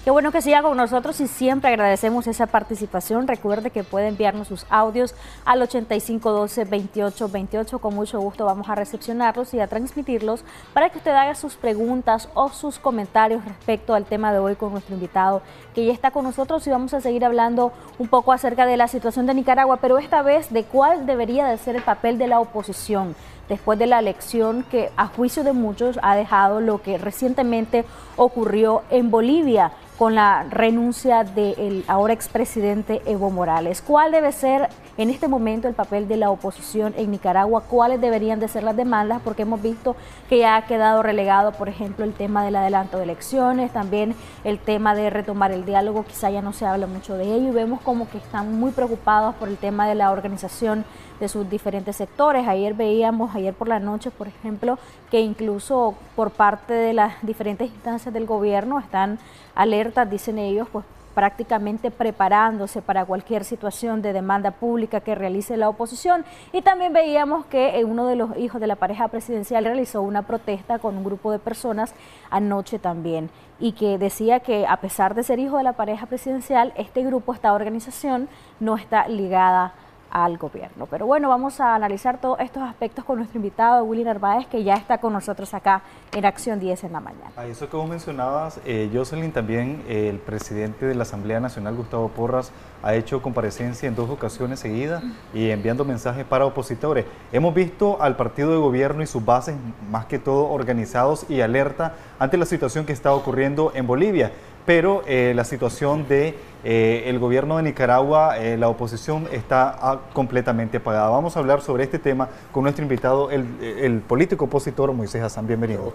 Qué bueno que siga con nosotros y siempre agradecemos esa participación. Recuerde que puede enviarnos sus audios al 8512-2828. Con mucho gusto vamos a recepcionarlos y a transmitirlos para que usted haga sus preguntas o sus comentarios respecto al tema de hoy con nuestro invitado que ya está con nosotros, y vamos a seguir hablando un poco acerca de la situación de Nicaragua, pero esta vez de cuál debería de ser el papel de la oposición después de la elección que a juicio de muchos ha dejado lo que recientemente ocurrió en Bolivia con la renuncia del ahora expresidente Evo Morales. ¿Cuál debe ser en este momento el papel de la oposición en Nicaragua? ¿Cuáles deberían de ser las demandas? Porque hemos visto que ya ha quedado relegado, por ejemplo, el tema del adelanto de elecciones, también el tema de retomar el diálogo, quizá ya no se habla mucho de ello, y vemos como que están muy preocupados por el tema de la organización de sus diferentes sectores. Ayer veíamos, ayer por la noche, por ejemplo, que incluso por parte de las diferentes instancias del gobierno están alertas, dicen ellos, pues prácticamente preparándose para cualquier situación de demanda pública que realice la oposición. Y también veíamos que uno de los hijos de la pareja presidencial realizó una protesta con un grupo de personas anoche también, y que decía que a pesar de ser hijo de la pareja presidencial, este grupo, esta organización, no está ligada al gobierno. Pero bueno, vamos a analizar todos estos aspectos con nuestro invitado Willy Narváez, que ya está con nosotros acá en Acción 10 en la mañana. A eso que vos mencionabas, Jocelyn, también el presidente de la Asamblea Nacional, Gustavo Porras, ha hecho comparecencia en 2 ocasiones seguidas y enviando mensajes para opositores. Hemos visto al partido de gobierno y sus bases, más que todo, organizados y alerta ante la situación que está ocurriendo en Bolivia. Pero la situación de el gobierno de Nicaragua, la oposición está completamente apagada. Vamos a hablar sobre este tema con nuestro invitado, el político opositor Moisés Hassan. Bienvenido.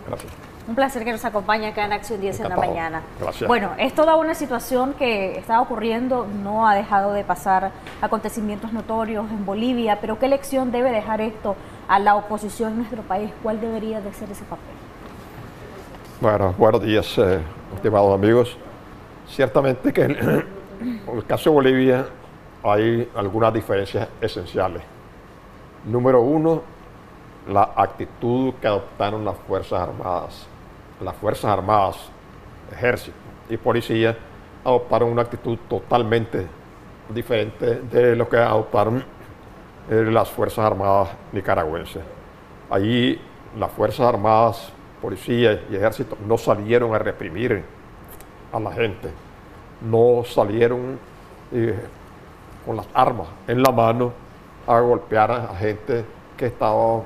Gracias. Un placer que nos acompañe acá en Acción 10 en la mañana. Gracias. Bueno, es toda una situación que está ocurriendo, no ha dejado de pasar acontecimientos notorios en Bolivia, pero ¿qué lección debe dejar esto a la oposición en nuestro país? ¿Cuál debería de ser ese papel? Bueno, buenos días, estimados amigos. Ciertamente que en el caso de Bolivia hay algunas diferencias esenciales. Número 1, la actitud que adoptaron las Fuerzas Armadas. Las Fuerzas Armadas, Ejército y Policía, adoptaron una actitud totalmente diferente de lo que adoptaron las Fuerzas Armadas nicaragüenses. Allí las Fuerzas Armadas, Policía y Ejército no salieron a reprimir a la gente, no salieron con las armas en la mano a golpear a gente que estaba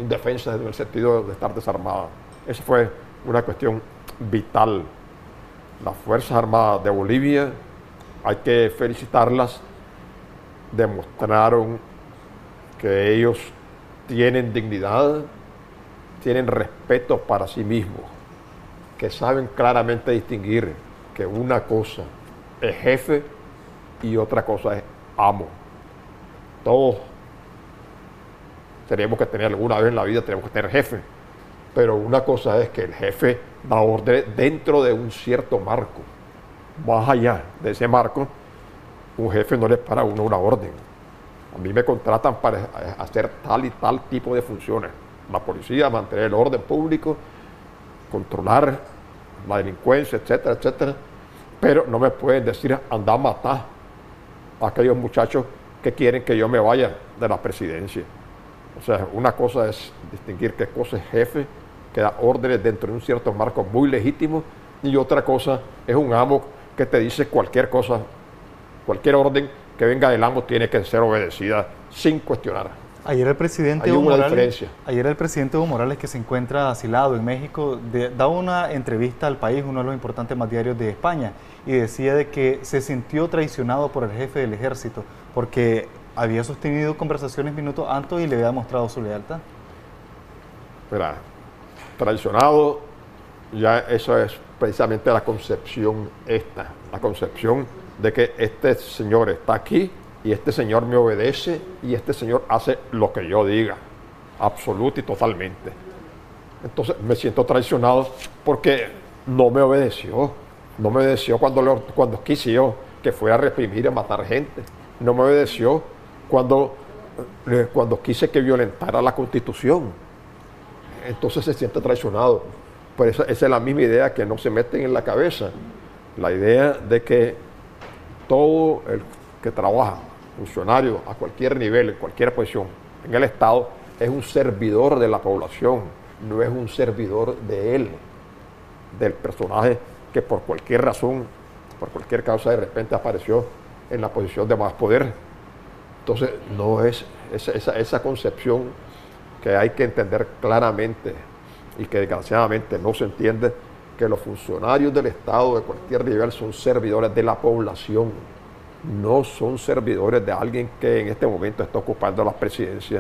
indefensa en el sentido de estar desarmada. Esa fue una cuestión vital. Las Fuerzas Armadas de Bolivia, hay que felicitarlas, demostraron que ellos tienen dignidad, tienen respeto para sí mismos, que saben claramente distinguir que una cosa es jefe y otra cosa es amo. Todos tenemos que tener, alguna vez en la vida tenemos que tener jefe, pero una cosa es que el jefe da orden dentro de un cierto marco. Más allá de ese marco, un jefe no le para a uno una orden. A mí me contratan para hacer tal y tal tipo de funciones. La policía, mantener el orden público, controlar la delincuencia, etcétera, etcétera. Pero no me pueden decir, anda a matar a aquellos muchachos que quieren que yo me vaya de la presidencia. O sea, una cosa es distinguir qué cosa es jefe, que da órdenes dentro de un cierto marco muy legítimo, y otra cosa es un amo que te dice cualquier cosa, cualquier orden que venga del amo tiene que ser obedecida sin cuestionar. Ayer el presidente Evo Morales, que se encuentra asilado en México, da una entrevista al País, uno de los importantes más diarios de España, y decía de que se sintió traicionado por el jefe del ejército, porque había sostenido conversaciones minutos antes y le había mostrado su lealtad. Mira, traicionado, ya eso es precisamente la concepción la concepción de que este señor está aquí y este señor me obedece y este señor hace lo que yo diga, absoluta y totalmente. Entonces me siento traicionado porque no me obedeció cuando quise yo que fuera a reprimir y a matar gente, no me obedeció cuando quise que violentara la Constitución. Entonces se siente traicionado. Por eso esa es la misma idea que no se meten en la cabeza, La idea de que todo el que trabaja, funcionario a cualquier nivel, en cualquier posición en el Estado, es un servidor de la población, no es un servidor de él, del personaje que por cualquier razón, por cualquier causa de repente apareció en la posición de más poder. Entonces no es esa concepción que hay que entender claramente y que desgraciadamente no se entiende, que los funcionarios del Estado de cualquier nivel son servidores de la población, no son servidores de alguien que en este momento está ocupando la presidencia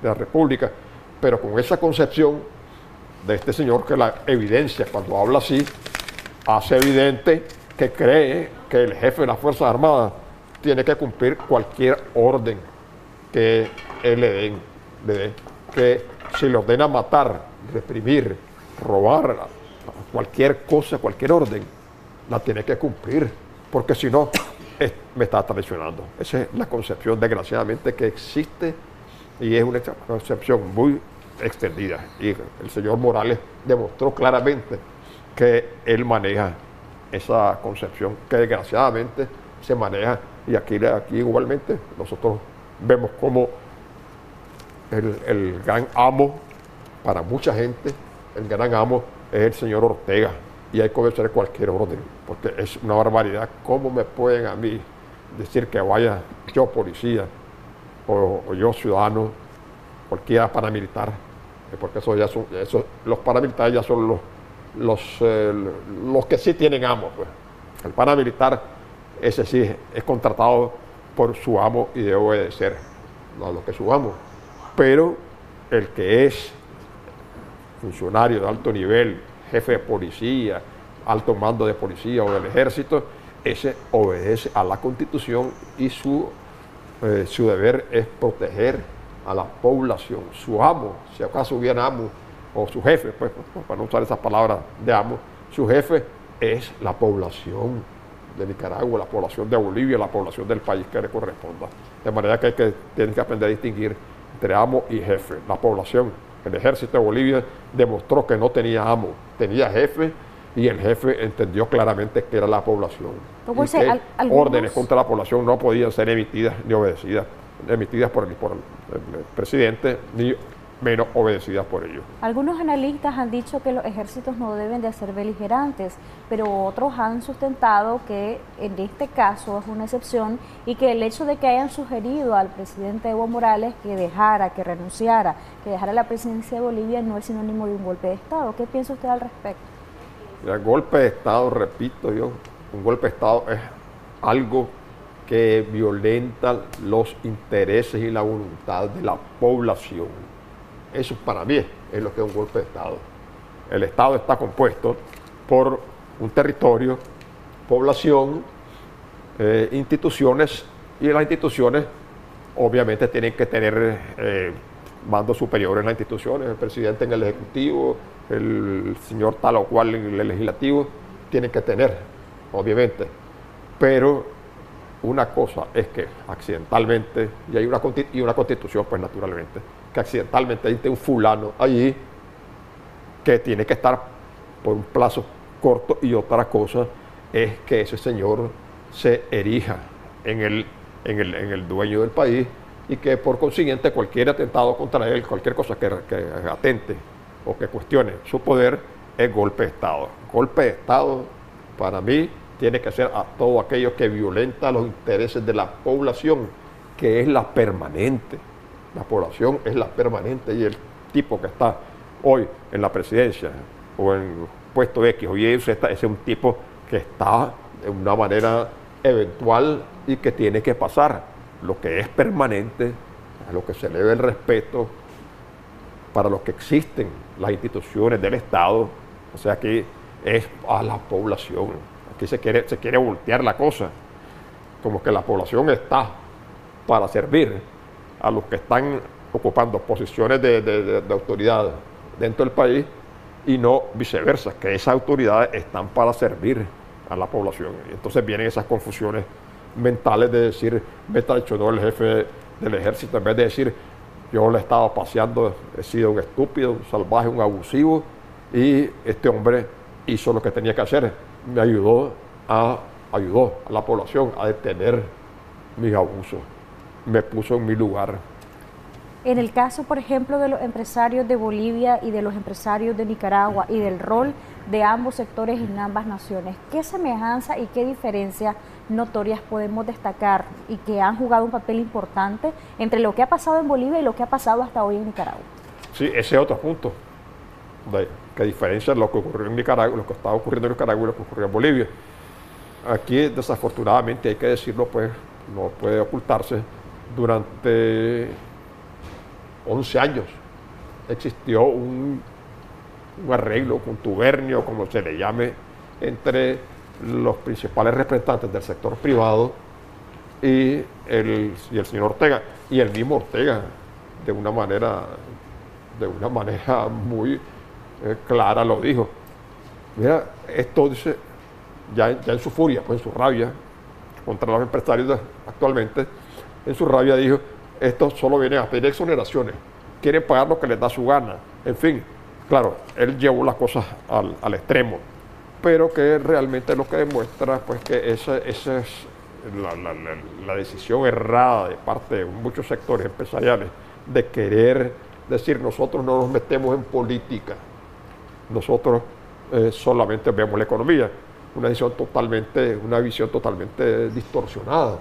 de la República. Pero con esa concepción de este señor, que la evidencia cuando habla así, hace evidente que cree que el jefe de las Fuerzas Armadas tiene que cumplir cualquier orden que él le dé, que si le ordena matar, reprimir, robar, cualquier cosa, cualquier orden, la tiene que cumplir, porque si no, me está traicionando. Esa es la concepción, desgraciadamente, que existe, y es una concepción muy extendida. Y el señor Morales demostró claramente que él maneja esa concepción, que desgraciadamente se maneja, y aquí igualmente nosotros vemos como el gran amo para mucha gente, el gran amo es el señor Ortega, y hay que obedecer cualquier orden, porque es una barbaridad. ¿Cómo me pueden a mí decir que vaya yo policía o yo ciudadano, cualquiera paramilitar? Porque los paramilitares ya son los que sí tienen amo, pues. El paramilitar, ese sí es contratado por su amo y debe obedecer a lo que es su amo. Pero el que es funcionario de alto nivel, jefe de policía, alto mando de policía o del ejército, ese obedece a la Constitución, y su deber es proteger a la población. Su amo, si acaso hubiera amo, o su jefe, pues, para no usar esas palabras de amo, su jefe es la población de Nicaragua, la población de Bolivia, la población del país que le corresponda. De manera que tienen que aprender a distinguir entre amo y jefe. La población, el ejército de Bolivia demostró que no tenía amo, tenía jefe, y el jefe entendió claramente que era la población. Y que órdenes contra la población no podían ser emitidas ni obedecidas, emitidas por el presidente, ni menos obedecidas por ellos. Algunos analistas han dicho que los ejércitos no deben de ser beligerantes, pero otros han sustentado que en este caso es una excepción, y que el hecho de que hayan sugerido al presidente Evo Morales que renunciara, que dejara la presidencia de Bolivia, no es sinónimo de un golpe de Estado. ¿Qué piensa usted al respecto? El golpe de Estado, repito yo, un golpe de Estado es algo que violenta los intereses y la voluntad de la población. Eso para mí es lo que es un golpe de Estado. El Estado está compuesto por un territorio, población, instituciones, y las instituciones obviamente tienen que tener mandos superiores en las instituciones, el presidente en el Ejecutivo, el señor tal o cual en el Legislativo, tienen que tener, obviamente. Pero una cosa es que accidentalmente, y hay una constitución, pues naturalmente, que accidentalmente hay un fulano allí que tiene que estar por un plazo corto, y otra cosa es que ese señor se erija en el dueño del país, y que por consiguiente cualquier atentado contra él, cualquier cosa que atente o que cuestione su poder, es golpe de Estado. Golpe de Estado para mí tiene que ser a todo aquello que violenta los intereses de la población, que es la permanente. La población es la permanente, y el tipo que está hoy en la presidencia o en puesto X o Y, ese es un tipo que está de una manera eventual y que tiene que pasar. Lo que es permanente, a lo que se le debe el respeto, para lo que existen las instituciones del Estado, o sea que es a la población. Aquí se quiere voltear la cosa, como que la población está para servir a los que están ocupando posiciones de autoridad dentro del país, y no viceversa, que esas autoridades están para servir a la población. Y entonces vienen esas confusiones mentales de decir, me traicionó el jefe del ejército, en vez de decir, yo le he estado paseando, he sido un estúpido, un salvaje, un abusivo, y este hombre hizo lo que tenía que hacer, me ayudó ayudó a la población a detener mis abusos, me puso en mi lugar. En el caso, por ejemplo, de los empresarios de Bolivia y de los empresarios de Nicaragua y del rol de ambos sectores en ambas naciones, ¿qué semejanza y qué diferencias notorias podemos destacar y que han jugado un papel importante entre lo que ha pasado en Bolivia y lo que ha pasado hasta hoy en Nicaragua? Sí, ese es otro punto, que diferencia lo que ocurrió en Nicaragua, lo que estaba ocurriendo en Nicaragua y lo que ocurrió en Bolivia. Aquí, desafortunadamente, hay que decirlo, pues, no puede ocultarse, durante 11 años existió un arreglo, contubernio, como se le llame, entre los principales representantes del sector privado y el señor Ortega, y el mismo Ortega, de una manera muy clara lo dijo. Mira, esto dice, ya en su furia, pues en su rabia contra los empresarios actualmente, en su rabia dijo, estos solo vienen a pedir exoneraciones, quieren pagar lo que les da su gana, en fin. Claro, él llevó las cosas al extremo, pero que realmente lo que demuestra, pues, que esa es la decisión errada de parte de muchos sectores empresariales de querer decir, nosotros no nos metemos en política, nosotros solamente vemos la economía. Una visión totalmente distorsionada,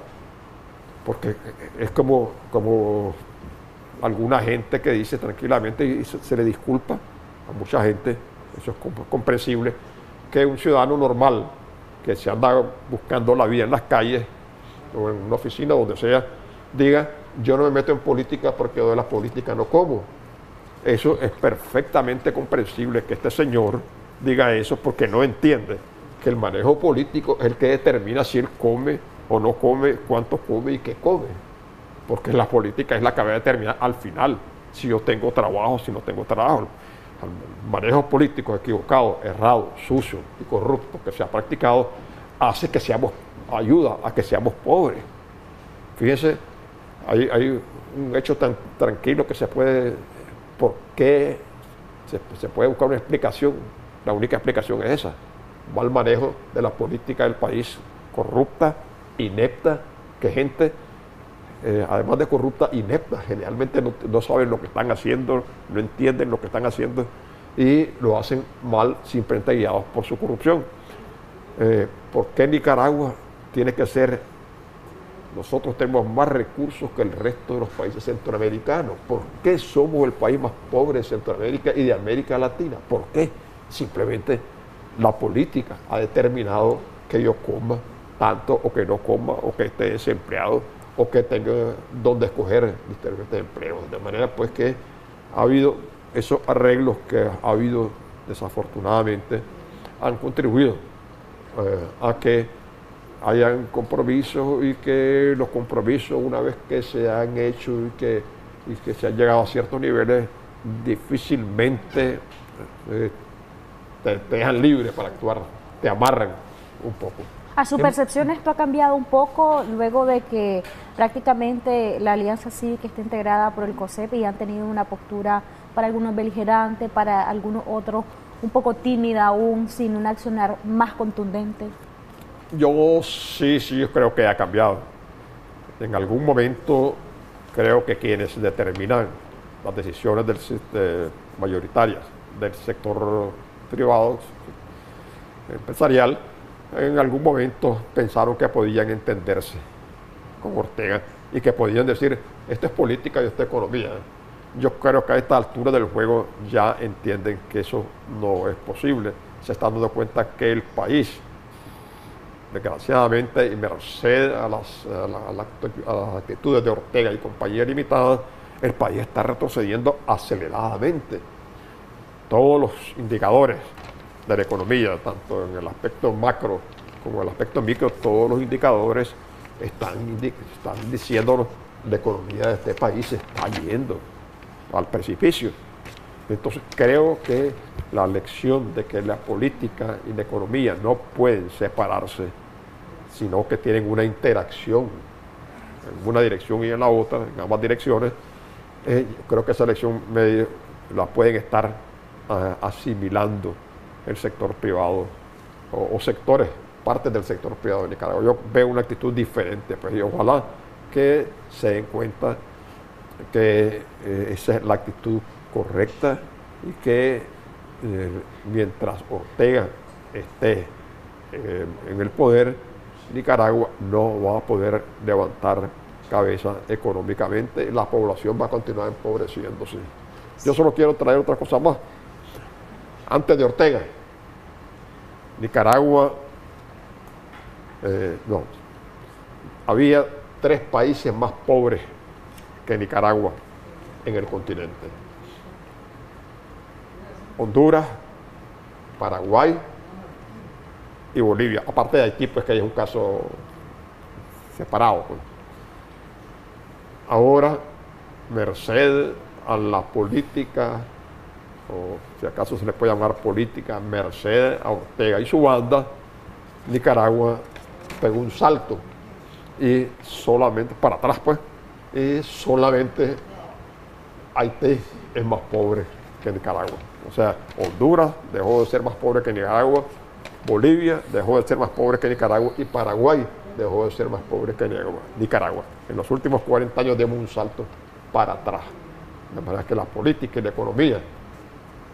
porque es como alguna gente que dice tranquilamente, y se le disculpa a mucha gente, eso es comprensible, que un ciudadano normal que se anda buscando la vida en las calles o en una oficina, donde sea, diga, yo no me meto en política porque yo de la política no como. Eso es perfectamente comprensible que este señor diga eso, porque no entiende que el manejo político es el que determina si él come o no come, cuánto come y qué come. Porque la política es la que va a determinar al final si yo tengo trabajo, si no tengo trabajo. El manejo político equivocado, errado, sucio y corrupto que se ha practicado hace que ayuda a que seamos pobres. Fíjense, hay un hecho tan tranquilo que se puede, ¿por qué? Se puede buscar una explicación. La única explicación es esa: mal manejo de la política del país, corrupta, inepta, que gente, además de corrupta, inepta, generalmente no saben lo que están haciendo, no entienden lo que están haciendo y lo hacen mal, simplemente guiados por su corrupción. ¿Por qué Nicaragua tiene que ser? Nosotros tenemos más recursos que el resto de los países centroamericanos. ¿Por qué somos el país más pobre de Centroamérica y de América Latina? ¿Por qué? Simplemente la política ha determinado que yo coma tanto o que no coma, o que esté desempleado, o que tenga donde escoger literalmente empleo. De manera pues que ha habido esos arreglos que ha habido, desafortunadamente, han contribuido a que hayan compromisos, y que los compromisos, una vez que se han hecho y que se han llegado a ciertos niveles, difícilmente te dejan libre para actuar, te amarran un poco. ¿A su percepción esto ha cambiado un poco luego de que prácticamente la Alianza Cívica está integrada por el COSEP y han tenido una postura para algunos beligerante, para algunos otros un poco tímida aún, sin un accionar más contundente? Yo yo creo que ha cambiado. En algún momento creo que quienes determinan las decisiones mayoritarias del sector privado, empresarial, en algún momento pensaron que podían entenderse con Ortega y que podían decir, esto es política y esto es economía. Yo creo que a esta altura del juego ya entienden que eso no es posible. Se están dando cuenta que el país, desgraciadamente, y merced a las actitudes de Ortega y compañía limitada, el país está retrocediendo aceleradamente. Todos los indicadores de la economía, tanto en el aspecto macro como en el aspecto micro, todos los indicadores están diciéndonos la economía de este país se está yendo al precipicio. Entonces creo que la lección de que la política y la economía no pueden separarse, sino que tienen una interacción en una dirección y en la otra, en ambas direcciones, creo que esa lección la pueden estar asimilando el sector privado o sectores parte del sector privado de Nicaragua. Yo veo una actitud diferente, pues, y ojalá que se den cuenta que esa es la actitud correcta y que mientras Ortega esté en el poder, Nicaragua no va a poder levantar cabeza económicamente y la población va a continuar empobreciéndose. Yo solo quiero traer otra cosa más. Antes de Ortega, Nicaragua, había 3 países más pobres que Nicaragua en el continente: Honduras, Paraguay y Bolivia. Aparte de Haití, pues, que hay un caso separado, pues. Ahora, merced a la política, o si acaso se le puede llamar política, merced a Ortega y su banda, Nicaragua pegó un salto y solamente para atrás, pues, y solamente Haití es más pobre que Nicaragua. O sea, Honduras dejó de ser más pobre que Nicaragua, Bolivia dejó de ser más pobre que Nicaragua y Paraguay dejó de ser más pobre que Nicaragua. En los últimos 40 años dimos un salto para atrás. De manera que la política y la economía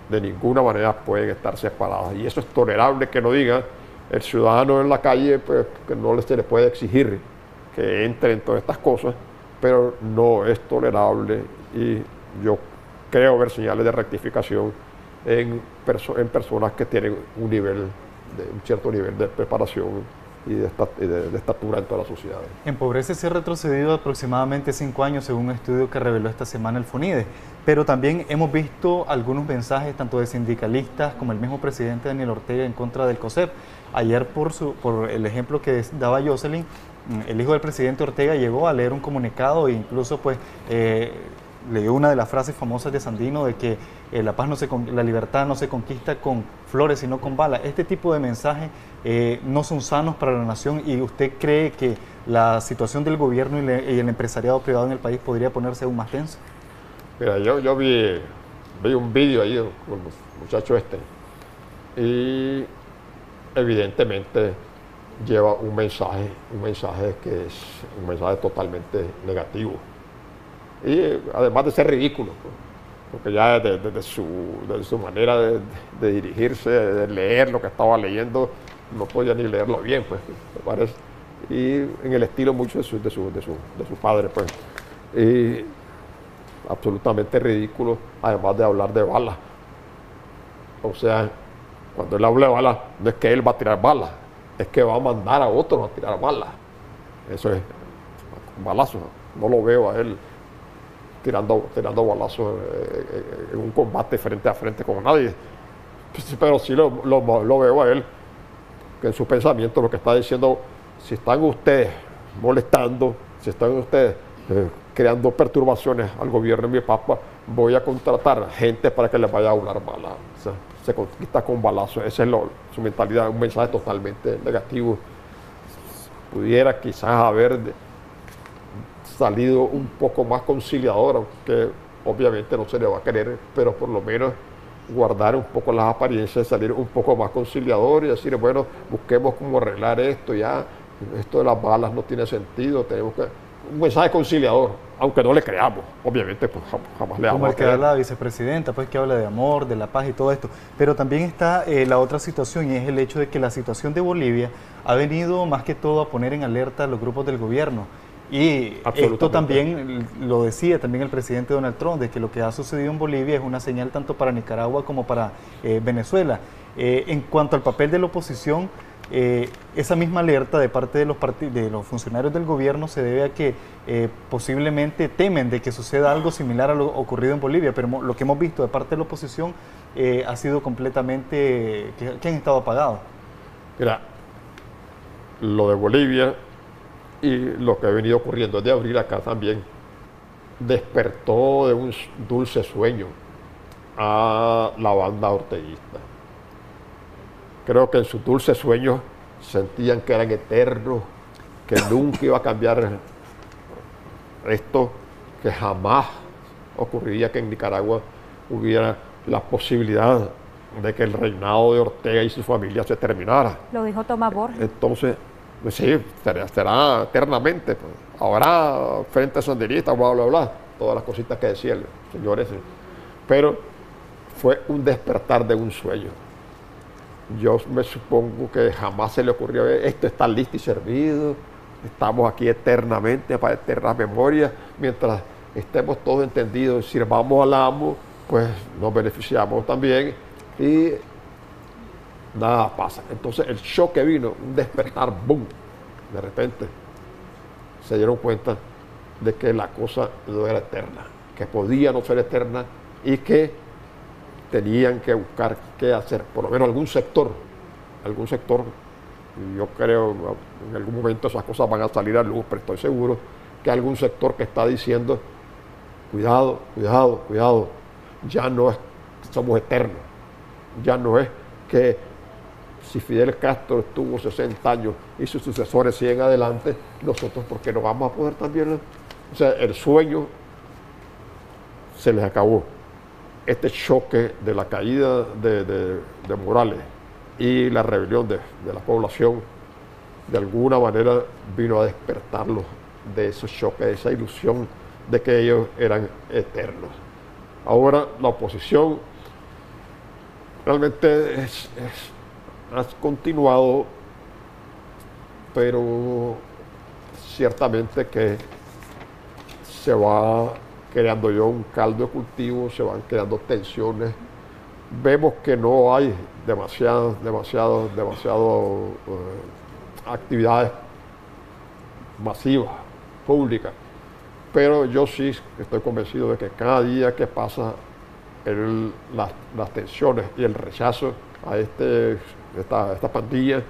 de ninguna manera pueden estar separadas. Y eso es tolerable que lo diga el ciudadano en la calle, pues, que no se le puede exigir que entre en todas estas cosas, pero no es tolerable y yo creo ver señales de rectificación en personas que tienen un cierto nivel de preparación y de estatura en toda la sociedad. En pobreza se ha retrocedido aproximadamente 5 años según un estudio que reveló esta semana el FONIDE, pero también hemos visto algunos mensajes tanto de sindicalistas como el mismo presidente Daniel Ortega en contra del COSEP. Ayer por el ejemplo que daba Jocelyn, el hijo del presidente Ortega llegó a leer un comunicado e incluso pues leyó una de las frases famosas de Sandino de que la libertad no se conquista con flores sino con balas. Este tipo de mensajes no son sanos para la nación, y ¿usted cree que la situación del gobierno y el empresariado privado en el país podría ponerse aún más tensa? Mira, yo vi un vídeo ahí con el muchacho y evidentemente lleva un mensaje que es un mensaje totalmente negativo. Y además de ser ridículo, pues, porque ya desde su manera de dirigirse, de leer lo que estaba leyendo, no podía ni leerlo bien, pues, me parece. Y en el estilo mucho de su padre, pues. Y absolutamente ridículo, además de hablar de balas. O sea, cuando él habla de balas, no es que él va a tirar balas, es que va a mandar a otros a tirar balas. Eso es un balazo. No lo veo a él tirando balazos en un combate frente a frente con nadie. Pero sí lo veo a él, que en su pensamiento lo que está diciendo: si están ustedes molestando, si están ustedes creando perturbaciones al gobierno de mi papá, voy a contratar gente para que les vaya a hablar balas. O sea, se conquista con balazos. Esa es su mentalidad, un mensaje totalmente negativo. Pudiera quizás haber salido un poco más conciliador, aunque obviamente no se le va a querer, pero por lo menos guardar un poco las apariencias, salir un poco más conciliador y decir, bueno, busquemos cómo arreglar esto, ya, esto de las balas no tiene sentido, tenemos que... Un mensaje conciliador, aunque no le creamos, obviamente, pues jamás le vamos a creer. Como el que habla la vicepresidenta, pues que habla de amor, de la paz y todo esto. Pero también está la otra situación, y es el hecho de que la situación de Bolivia ha venido más que todo a poner en alerta a los grupos del gobierno. Y esto también lo decía también el presidente Donald Trump, de que lo que ha sucedido en Bolivia es una señal tanto para Nicaragua como para Venezuela. En cuanto al papel de la oposición, esa misma alerta de parte de los funcionarios del gobierno se debe a que posiblemente temen de que suceda algo similar a lo ocurrido en Bolivia, pero lo que hemos visto de parte de la oposición ha sido completamente que han estado apagados. Mira, lo de Bolivia y lo que ha venido ocurriendo desde abril acá también despertó de un dulce sueño a la banda orteguista. Creo que en sus dulces sueños sentían que eran eternos, que nunca iba a cambiar esto, que jamás ocurriría que en Nicaragua hubiera la posibilidad de que el reinado de Ortega y su familia se terminara. Lo dijo Tomás Borges. Entonces, pues sí, será eternamente. Pues. Habrá frente sandinistas, bla, bla, bla, todas las cositas que decía el señor ese. Pero fue un despertar de un sueño. Yo me supongo que jamás se le ocurrió, esto está listo y servido, estamos aquí eternamente para eternas memorias, mientras estemos todos entendidos, sirvamos al amo, pues nos beneficiamos también y nada pasa. Entonces el shock que vino, un despertar, boom, de repente se dieron cuenta de que la cosa no era eterna, que podía no ser eterna y que tenían que buscar qué hacer, por lo menos algún sector, y yo creo en algún momento esas cosas van a salir a luz, pero estoy seguro que algún sector que está diciendo, cuidado, cuidado, cuidado, ya no es que somos eternos, ya no es que si Fidel Castro estuvo 60 años y sus sucesores siguen adelante, nosotros ¿por qué no vamos a poder también? O sea, el sueño se les acabó. Este choque de la caída de Morales y la rebelión de la población, de alguna manera vino a despertarlos de esos choques, de esa ilusión de que ellos eran eternos. Ahora la oposición realmente ha continuado, pero ciertamente que se va creando yo un caldo de cultivo, se van creando tensiones. Vemos que no hay demasiadas actividades masivas, públicas, pero yo sí estoy convencido de que cada día que pasa las tensiones y el rechazo a esta pandilla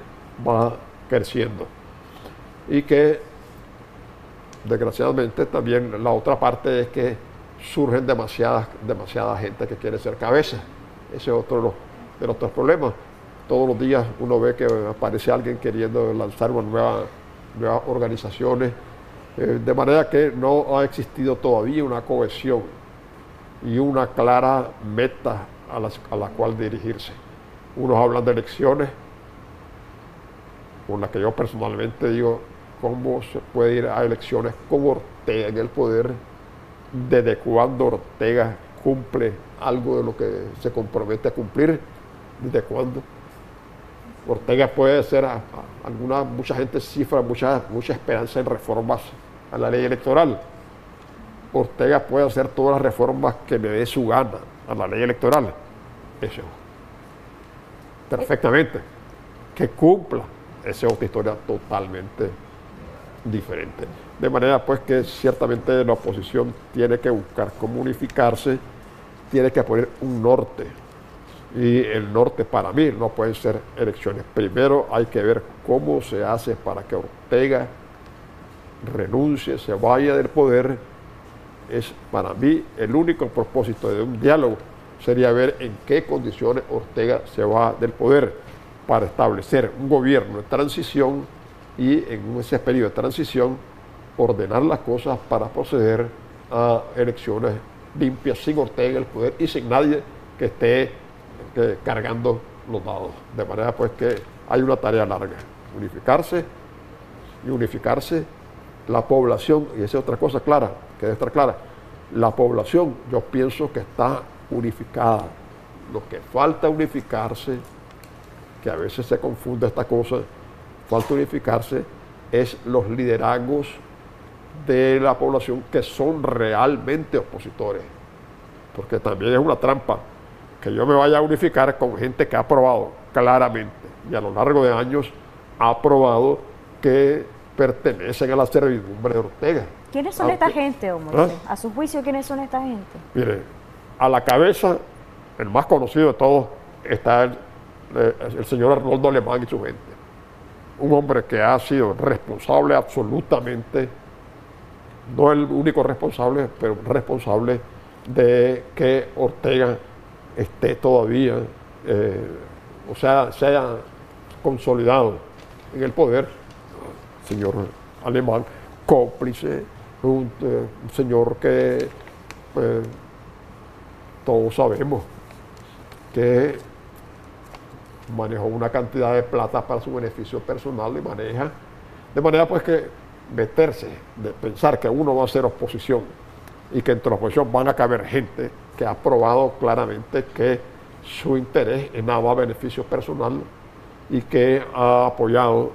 va creciendo. Y que desgraciadamente también la otra parte es que surgen demasiada gente que quiere ser cabeza. Ese es otro de los problemas. Todos los días uno ve que aparece alguien queriendo lanzar nuevas organizaciones, de manera que no ha existido todavía una cohesión y una clara meta a la cual dirigirse. Unos hablan de elecciones, con las que yo personalmente digo, ¿cómo se puede ir a elecciones con Ortega en el poder? ¿Desde cuándo Ortega cumple algo de lo que se compromete a cumplir? ¿Desde cuándo? Ortega puede ser, mucha gente cifra mucha esperanza en reformas a la ley electoral. Ortega puede hacer todas las reformas que le dé su gana a la ley electoral. Eso. Perfectamente. Que cumpla. Esa es otra historia totalmente diferente. De manera pues que ciertamente la oposición tiene que buscar cómo unificarse, tiene que poner un norte. Y el norte para mí no pueden ser elecciones. Primero hay que ver cómo se hace para que Ortega renuncie, se vaya del poder. Es para mí el único propósito de un diálogo sería ver en qué condiciones Ortega se va del poder para establecer un gobierno de transición y en ese periodo de transición ordenar las cosas para proceder a elecciones limpias sin Ortega en el poder y sin nadie que esté cargando los dados. De manera pues que hay una tarea larga, unificarse la población, y esa es otra cosa clara, que debe estar clara. La población yo pienso que está unificada. Lo que falta unificarse, que a veces se confunde esta cosa, falta unificarse, es los liderazgos de la población que son realmente opositores. Porque también es una trampa que yo me vaya a unificar con gente que ha probado claramente y a lo largo de años ha probado que pertenecen a la servidumbre de Ortega. ¿Quiénes son esta gente, Omar? A su juicio, ¿quiénes son esta gente? Mire, a la cabeza, el más conocido de todos, está el señor Arnoldo Alemán y su gente. Un hombre que ha sido responsable absolutamente, no el único responsable, pero responsable de que Ortega esté todavía, se haya consolidado en el poder. Señor Alemán, cómplice, un señor que todos sabemos que manejó una cantidad de plata para su beneficio personal y maneja, de manera pues que meterse, de pensar que uno va a ser oposición y que entre la oposición van a caber gente que ha probado claramente que su interés es nada más beneficio personal y que ha apoyado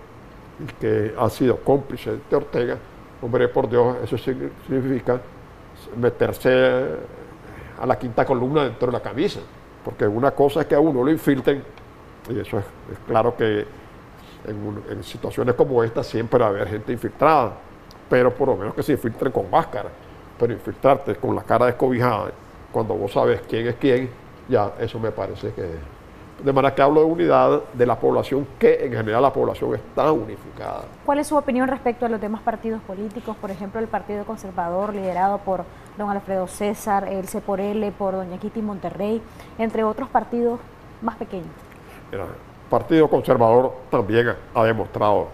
y que ha sido cómplice de Ortega, hombre, por Dios, eso significa meterse a la quinta columna dentro de la camisa, porque una cosa es que a uno lo infiltren, y eso es claro que en situaciones como esta siempre va a haber gente infiltrada, pero por lo menos que se infiltren con máscara, pero infiltrarte con la cara descobijada, cuando vos sabes quién es quién, ya eso me parece que... De manera que hablo de unidad de la población, que en general la población está unificada. ¿Cuál es su opinión respecto a los demás partidos políticos? Por ejemplo, el Partido Conservador, liderado por don Alfredo César, el C por L, por doña Kitty Monterrey, entre otros partidos más pequeños. Mira, el Partido Conservador también ha demostrado,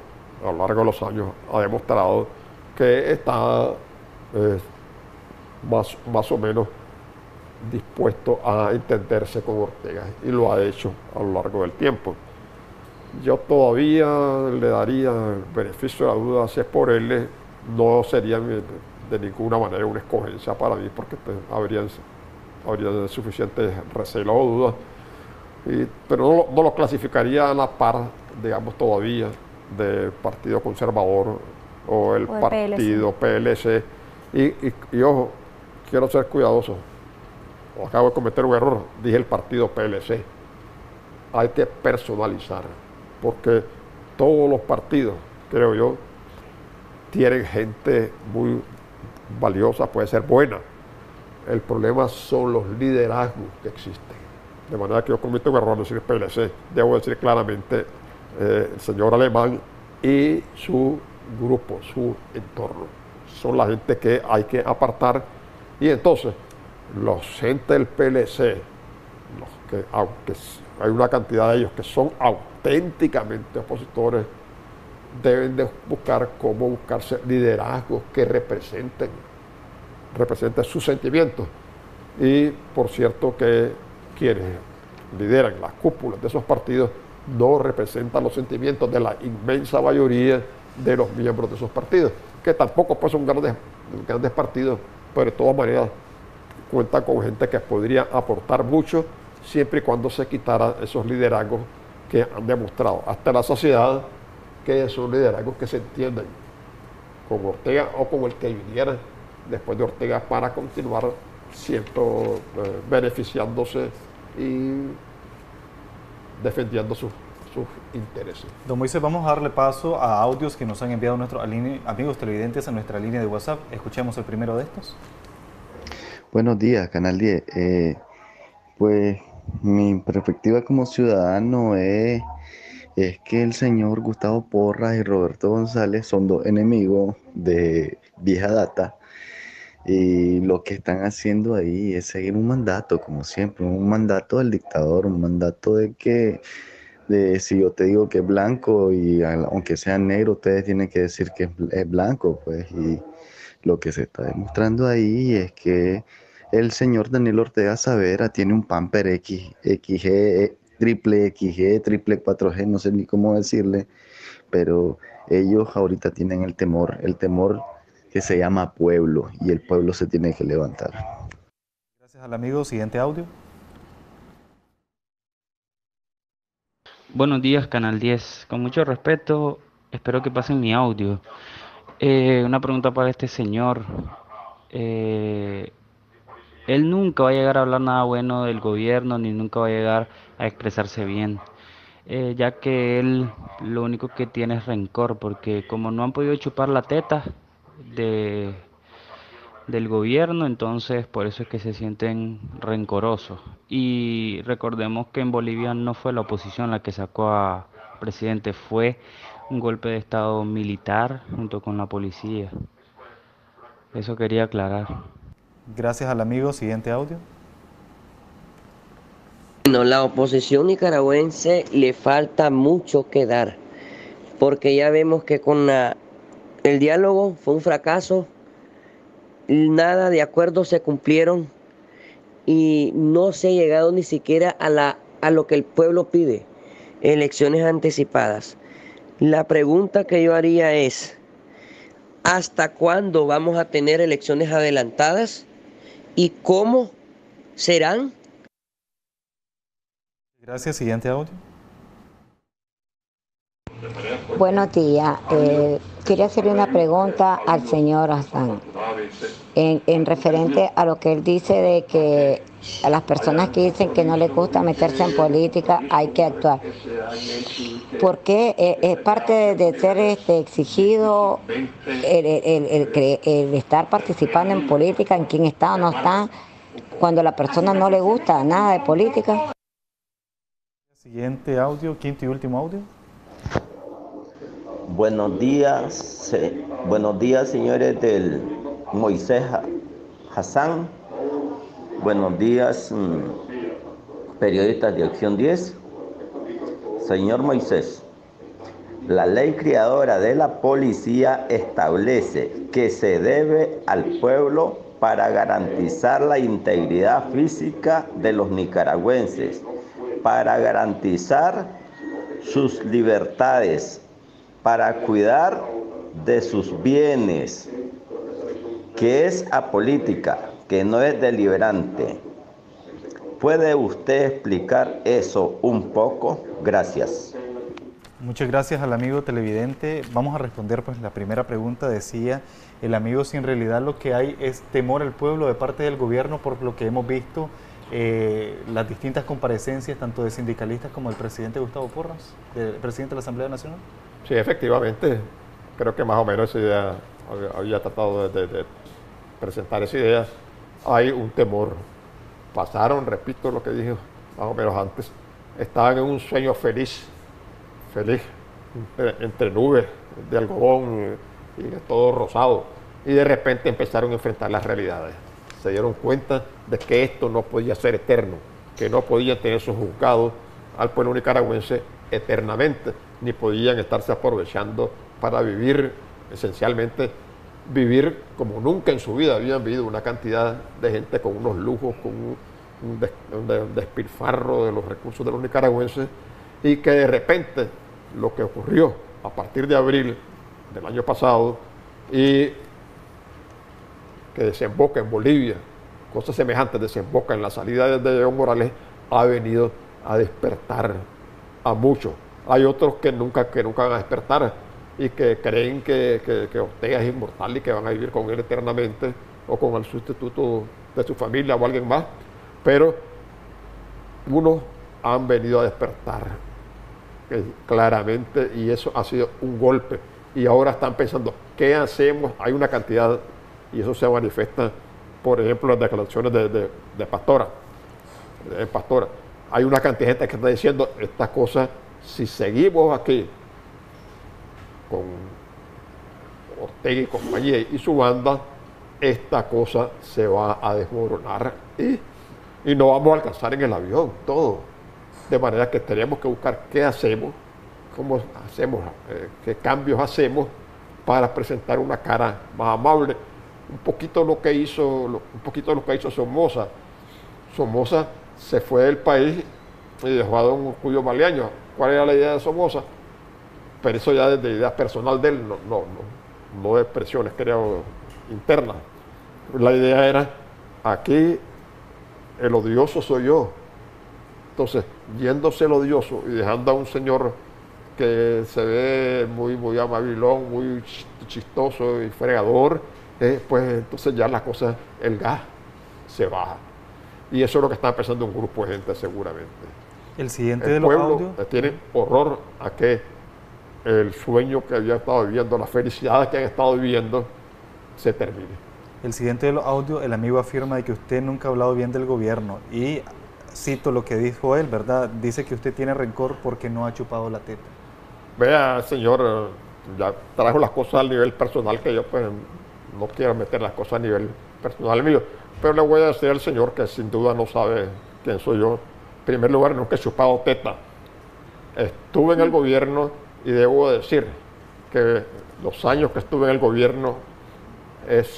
a lo largo de los años, ha demostrado que está más o menos dispuesto a entenderse con Ortega, y lo ha hecho a lo largo del tiempo. Yo todavía le daría el beneficio de la duda, si es por él, no sería de ninguna manera una escogencia para mí, porque habría suficientes recelos o dudas, pero no lo clasificaría a la par, digamos, todavía del Partido Conservador o el Partido PLC. Y ojo, quiero ser cuidadoso. Acabo de cometer un error, dije el partido PLC. Hay que personalizar, porque todos los partidos, creo yo, tienen gente muy valiosa, puede ser buena. El problema son los liderazgos que existen. De manera que yo cometo un error decir PLC. Debo decir claramente el señor Alemán y su grupo, su entorno. Son la gente que hay que apartar, y entonces los gente del PLC, aunque hay una cantidad de ellos que son auténticamente opositores, deben de buscar cómo buscarse liderazgos que representen sus sentimientos. Y por cierto que quienes lideran las cúpulas de esos partidos no representan los sentimientos de la inmensa mayoría de los miembros de esos partidos, que tampoco pues son grandes partidos, pero de todas maneras cuentan con gente que podría aportar mucho, siempre y cuando se quitara esos liderazgos que han demostrado hasta la sociedad que son liderazgos que se entienden con Ortega o con el que viniera después de Ortega, para continuar siempre beneficiándose y defendiendo sus intereses. Don Moisés, vamos a darle paso a audios que nos han enviado nuestros amigos televidentes a nuestra línea de WhatsApp. Escuchemos el primero de estos. Buenos días, Canal 10. Pues mi perspectiva como ciudadano es que el señor Gustavo Porras y Roberto González son dos enemigos de vieja data, y lo que están haciendo ahí es seguir un mandato, como siempre, un mandato del dictador, un mandato de si yo te digo que es blanco y aunque sea negro, ustedes tienen que decir que es blanco, pues, y lo que se está demostrando ahí es que el señor Daniel Ortega Saavedra tiene un pamper XG, triple XG, triple 4G, no sé ni cómo decirle, pero ellos ahorita tienen el temor que se llama pueblo, y el pueblo se tiene que levantar. Gracias al amigo. Siguiente audio. Buenos días, Canal 10. Con mucho respeto, espero que pasen mi audio. Una pregunta para este señor. Él nunca va a llegar a hablar nada bueno del gobierno, ni nunca va a llegar a expresarse bien, ya que él lo único que tiene es rencor, porque como no han podido chupar la teta del gobierno, entonces por eso es que se sienten rencorosos. Y recordemos que en Bolivia no fue la oposición la que sacó a presidente, fue un golpe de estado militar junto con la policía. Eso quería aclarar. Gracias al amigo. Siguiente audio. Bueno, la oposición nicaragüense le falta mucho que dar, porque ya vemos que con el diálogo fue un fracaso, nada de acuerdos se cumplieron y no se ha llegado ni siquiera a lo que el pueblo pide. elecciones anticipadas. La pregunta que yo haría es, ¿hasta cuándo vamos a tener elecciones adelantadas? ¿Y cómo serán? Gracias. Siguiente audio. Buenos días. Quería hacerle una pregunta al señor Hassan en referente a lo que él dice de que a las personas que dicen que no les gusta meterse en política hay que actuar. ¿Por qué es parte de ser exigido el estar participando en política, en quién está o no está, cuando a la persona no le gusta nada de política? Siguiente audio, quinto y último audio. Buenos días señores del Moisés Hassan. Buenos días periodistas de Acción 10. Señor Moisés, la ley creadora de la policía establece que se debe al pueblo para garantizar la integridad física de los nicaragüenses, para garantizar sus libertades, para cuidar de sus bienes, que es apolítica, que no es deliberante. ¿Puede usted explicar eso un poco? Gracias. Muchas gracias al amigo televidente. Vamos a responder pues la primera pregunta. Decía el amigo si en realidad lo que hay es temor al pueblo de parte del gobierno por lo que hemos visto las distintas comparecencias tanto de sindicalistas como del presidente Gustavo Porras, del presidente de la Asamblea Nacional. Sí, efectivamente, creo que más o menos esa idea, había tratado de presentar esa idea. Hay un temor. Pasaron, repito lo que dije más o menos antes, estaban en un sueño feliz, entre nubes de algodón y de todo rosado, y de repente empezaron a enfrentar las realidades. Se dieron cuenta de que esto no podía ser eterno, que no podían tener sojuzgados al pueblo nicaragüense eternamente, ni podían estarse aprovechando para vivir, esencialmente, vivir como nunca en su vida habían vivido una cantidad de gente con unos lujos, con un despilfarro de los recursos de los nicaragüenses, y que de repente lo que ocurrió a partir de abril del año pasado y que desemboca en Bolivia, cosas semejantes desemboca en la salida de Evo Morales, ha venido a despertar a muchos. Hay otros que nunca van a despertar y que creen que Ortega es inmortal y que van a vivir con él eternamente o con el sustituto de su familia o alguien más, pero unos han venido a despertar claramente y eso ha sido un golpe y ahora están pensando, ¿qué hacemos? Hay una cantidad y eso se manifiesta, por ejemplo, en las declaraciones de Pastora. Hay una cantidad de gente que está diciendo estas cosas, si seguimos aquí con Ortega y compañía y su banda, esta cosa se va a desmoronar y no vamos a alcanzar en el avión todo. De manera que tenemos que buscar qué hacemos, cómo hacemos, qué cambios hacemos para presentar una cara más amable. Un poquito lo que hizo Somoza. Somoza se fue del país y dejó a don Julio Maleaño. ¿Cuál era la idea de Somoza? Pero eso ya desde idea personal de él, no de expresiones, creo, internas. La idea era, aquí el odioso soy yo. Entonces, yéndose el odioso y dejando a un señor que se ve muy amabilón, muy chistoso y fregador, pues entonces ya la cosa, el gas se baja. Y eso es lo que está empezando un grupo de gente seguramente. El siguiente el de los pueblo audios. Tiene horror a que el sueño que había estado viviendo, la felicidad que han estado viviendo, se termine. El siguiente de los audios, el amigo afirma de que usted nunca ha hablado bien del gobierno y cito lo que dijo él, ¿verdad? Dice que usted tiene rencor porque no ha chupado la teta. Vea, señor, ya trajo las cosas al nivel personal, que yo pues no quiero meter las cosas a nivel personal mío, pero le voy a decir al señor que sin duda no sabe quién soy yo. En primer lugar, nunca he chupado teta. Estuve en el gobierno y debo decir que los años que estuve en el gobierno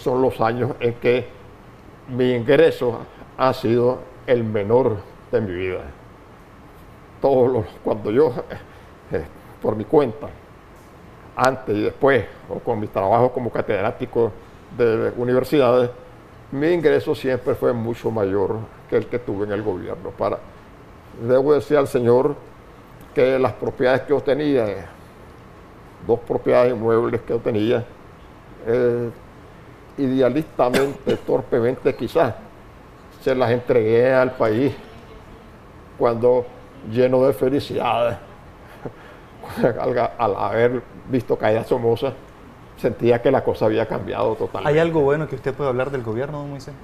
son los años en que mi ingreso ha sido el menor de mi vida. cuando yo, por mi cuenta, antes y después, o con mi trabajo como catedrático de universidades, mi ingreso siempre fue mucho mayor que el que tuve en el gobierno. Debo decir al señor que las propiedades que yo tenía, 2 propiedades inmuebles que yo tenía, idealistamente, torpemente quizás, se las entregué al país cuando lleno de felicidad, al haber visto caída Somoza, sentía que la cosa había cambiado totalmente. ¿Hay algo bueno que usted pueda hablar del gobierno, don Moisés?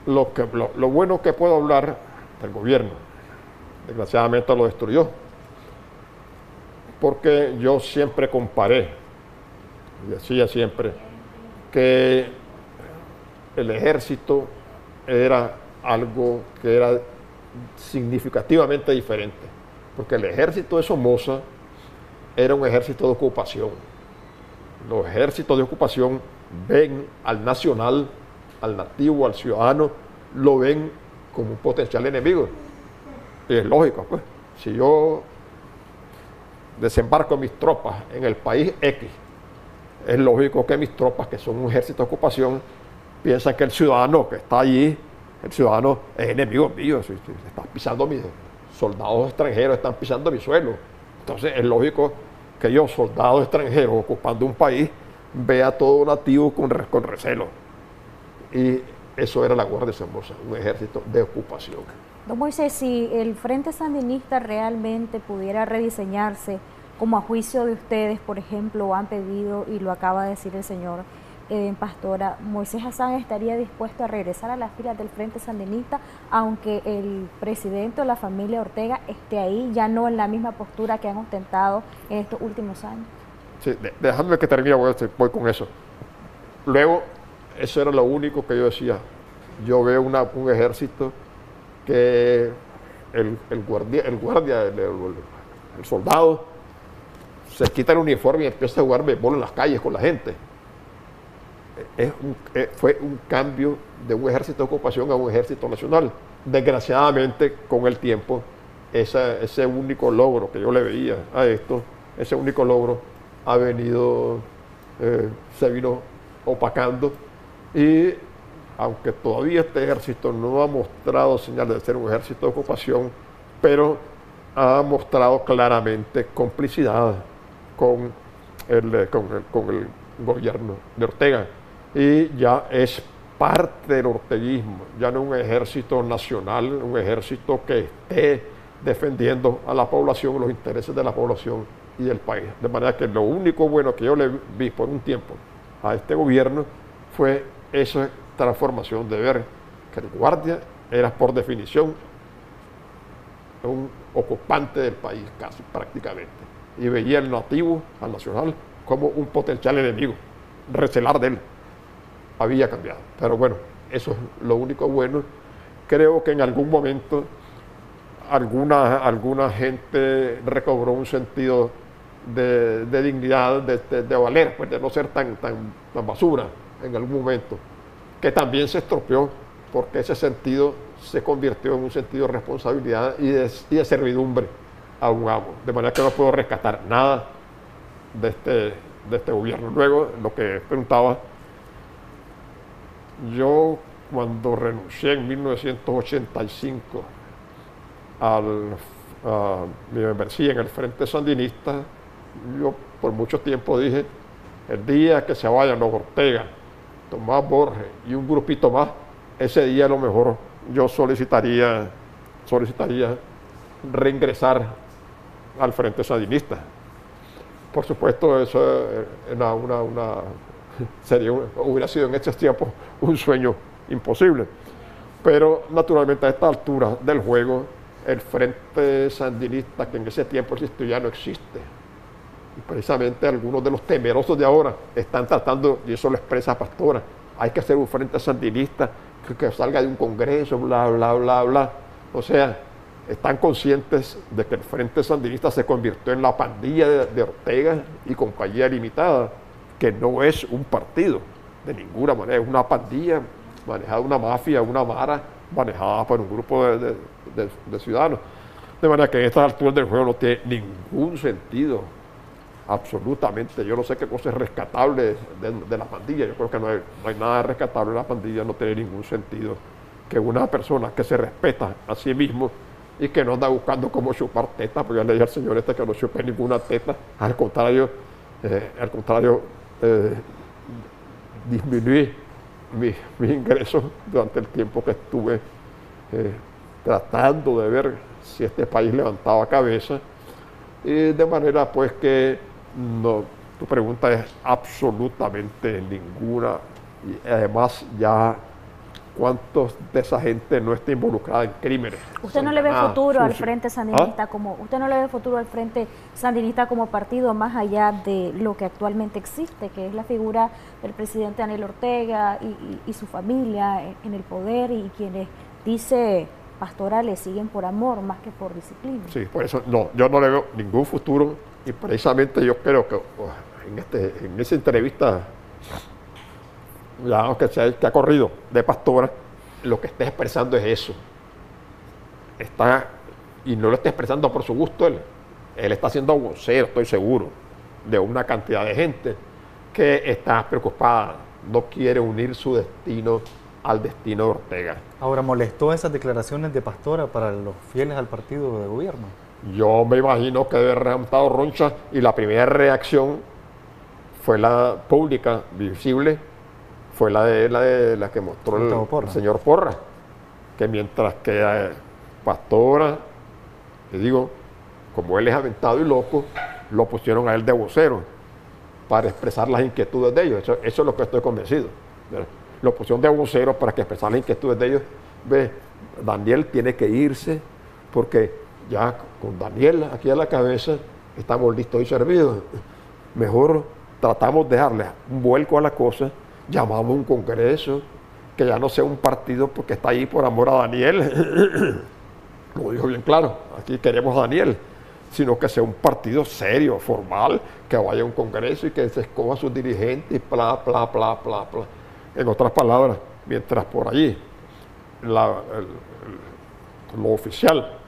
Lo bueno que puedo hablar del gobierno, desgraciadamente lo destruyó, porque yo siempre comparé, y decía siempre, que el ejército era algo que era significativamente diferente, porque el ejército de Somoza era un ejército de ocupación. Los ejércitos de ocupación ven al nacional, al nativo, al ciudadano, lo ven como un potencial enemigo. Y es lógico, pues, si yo desembarco mis tropas en el país X, es lógico que mis tropas, que son un ejército de ocupación, piensan que el ciudadano que está allí, el ciudadano es enemigo mío, están pisando mis soldados extranjeros, están pisando mi suelo. Entonces es lógico que yo, soldado extranjero ocupando un país, vea todo nativo con recelo. Y eso era la Guardia de Somoza, un ejército de ocupación. Don Moisés, si el Frente Sandinista realmente pudiera rediseñarse, como a juicio de ustedes, por ejemplo, han pedido, y lo acaba de decir el señor Pastora, Moisés Hassan estaría dispuesto a regresar a las filas del Frente Sandinista, aunque el presidente o la familia Ortega esté ahí, ya no en la misma postura que han ostentado en estos últimos años. Sí, déjame que termine, voy con eso. Luego, eso era lo único que yo decía. Yo veo un ejército que el soldado se quita el uniforme y empieza a jugar béisbol en las calles con la gente. Fue un cambio de un ejército de ocupación a un ejército nacional. Desgraciadamente, con el tiempo, ese único logro que yo le veía a esto, ese único logro ha venido, se vino opacando, y aunque todavía este ejército no ha mostrado señales de ser un ejército de ocupación, pero ha mostrado claramente complicidad con el gobierno de Ortega, y ya es parte del orteguismo, ya no un ejército nacional, un ejército que esté defendiendo a la población, los intereses de la población y del país. De manera que lo único bueno que yo le vi por un tiempo a este gobierno fue esa transformación de ver que el guardia era por definición un ocupante del país, casi prácticamente, y veía al nativo, al nacional, como un potencial enemigo. Recelar de él había cambiado, pero bueno, eso es lo único bueno. Creo que en algún momento alguna gente recobró un sentido de dignidad, de valer, pues, de no ser tan basura en algún momento, que también se estropeó porque ese sentido se convirtió en un sentido de responsabilidad y de servidumbre a un amo. De manera que no puedo rescatar nada de este gobierno. Luego, lo que preguntaba, yo cuando renuncié en 1985 a mi membresía en el Frente Sandinista, yo por mucho tiempo dije, el día que se vayan los Ortega, Tomás Borges y un grupito más, ese día a lo mejor yo solicitaría reingresar al Frente Sandinista. Por supuesto, eso hubiera sido en estos tiempos un sueño imposible. Pero naturalmente a esta altura del juego, el Frente Sandinista que en ese tiempo existió ya no existe. Y precisamente algunos de los temerosos de ahora están tratando, y eso lo expresa Pastora, hay que hacer un Frente Sandinista que salga de un congreso, bla, bla, bla, bla. O sea, están conscientes de que el Frente Sandinista se convirtió en la pandilla de Ortega y Compañía Limitada, que no es un partido de ninguna manera, es una pandilla manejada, una mafia, una mara manejada por un grupo de ciudadanos. De manera que en estas alturas del juego no tiene ningún sentido, absolutamente. Yo no sé qué cosa es rescatable de la pandilla. Yo creo que no hay nada rescatable de la pandilla, no tiene ningún sentido que una persona que se respeta a sí mismo y que no anda buscando cómo chupar teta, porque ya le dije al señor este que no chupe ninguna teta, al contrario, disminuí mis ingresos durante el tiempo que estuve tratando de ver si este país levantaba cabeza, y de manera pues que no, tu pregunta es absolutamente ninguna, y además ya cuántos de esa gente no está involucrada en crímenes. ¿Usted no le ve futuro al Frente Sandinista usted no le ve futuro al Frente Sandinista como partido más allá de lo que actualmente existe, que es la figura del presidente Daniel Ortega y su familia en el poder, y quienes, dice Pastora, le siguen por amor más que por disciplina? Sí, por eso no, yo no le veo ningún futuro, y precisamente yo creo que en esa entrevista, ya que ha corrido de Pastora, lo que está expresando es eso. Y no lo está expresando por su gusto él está siendo vocero, estoy seguro, de una cantidad de gente que está preocupada, no quiere unir su destino al destino de Ortega. Ahora, ¿molestó esas declaraciones de Pastora para los fieles al partido de gobierno? Yo me imagino que debe haber remontado roncha, y la primera reacción fue la pública, visible, fue la que mostró el señor Porra, que mientras que Pastora, le digo, como él es aventado y loco, lo pusieron a él de vocero para expresar las inquietudes de ellos. Eso es lo que estoy convencido. Lo pusieron de vocero para que expresar las inquietudes de ellos. Ve, Daniel tiene que irse, porque ya con Daniel aquí a la cabeza estamos listos y servidos. Mejor tratamos de darle un vuelco a la cosa, llamamos a un congreso, que ya no sea un partido porque está ahí por amor a Daniel. Lo dijo bien claro, aquí queremos a Daniel, sino que sea un partido serio, formal, que vaya a un congreso y que se escoja a sus dirigentes, y bla, bla, bla, bla, bla. En otras palabras, mientras por allí lo oficial,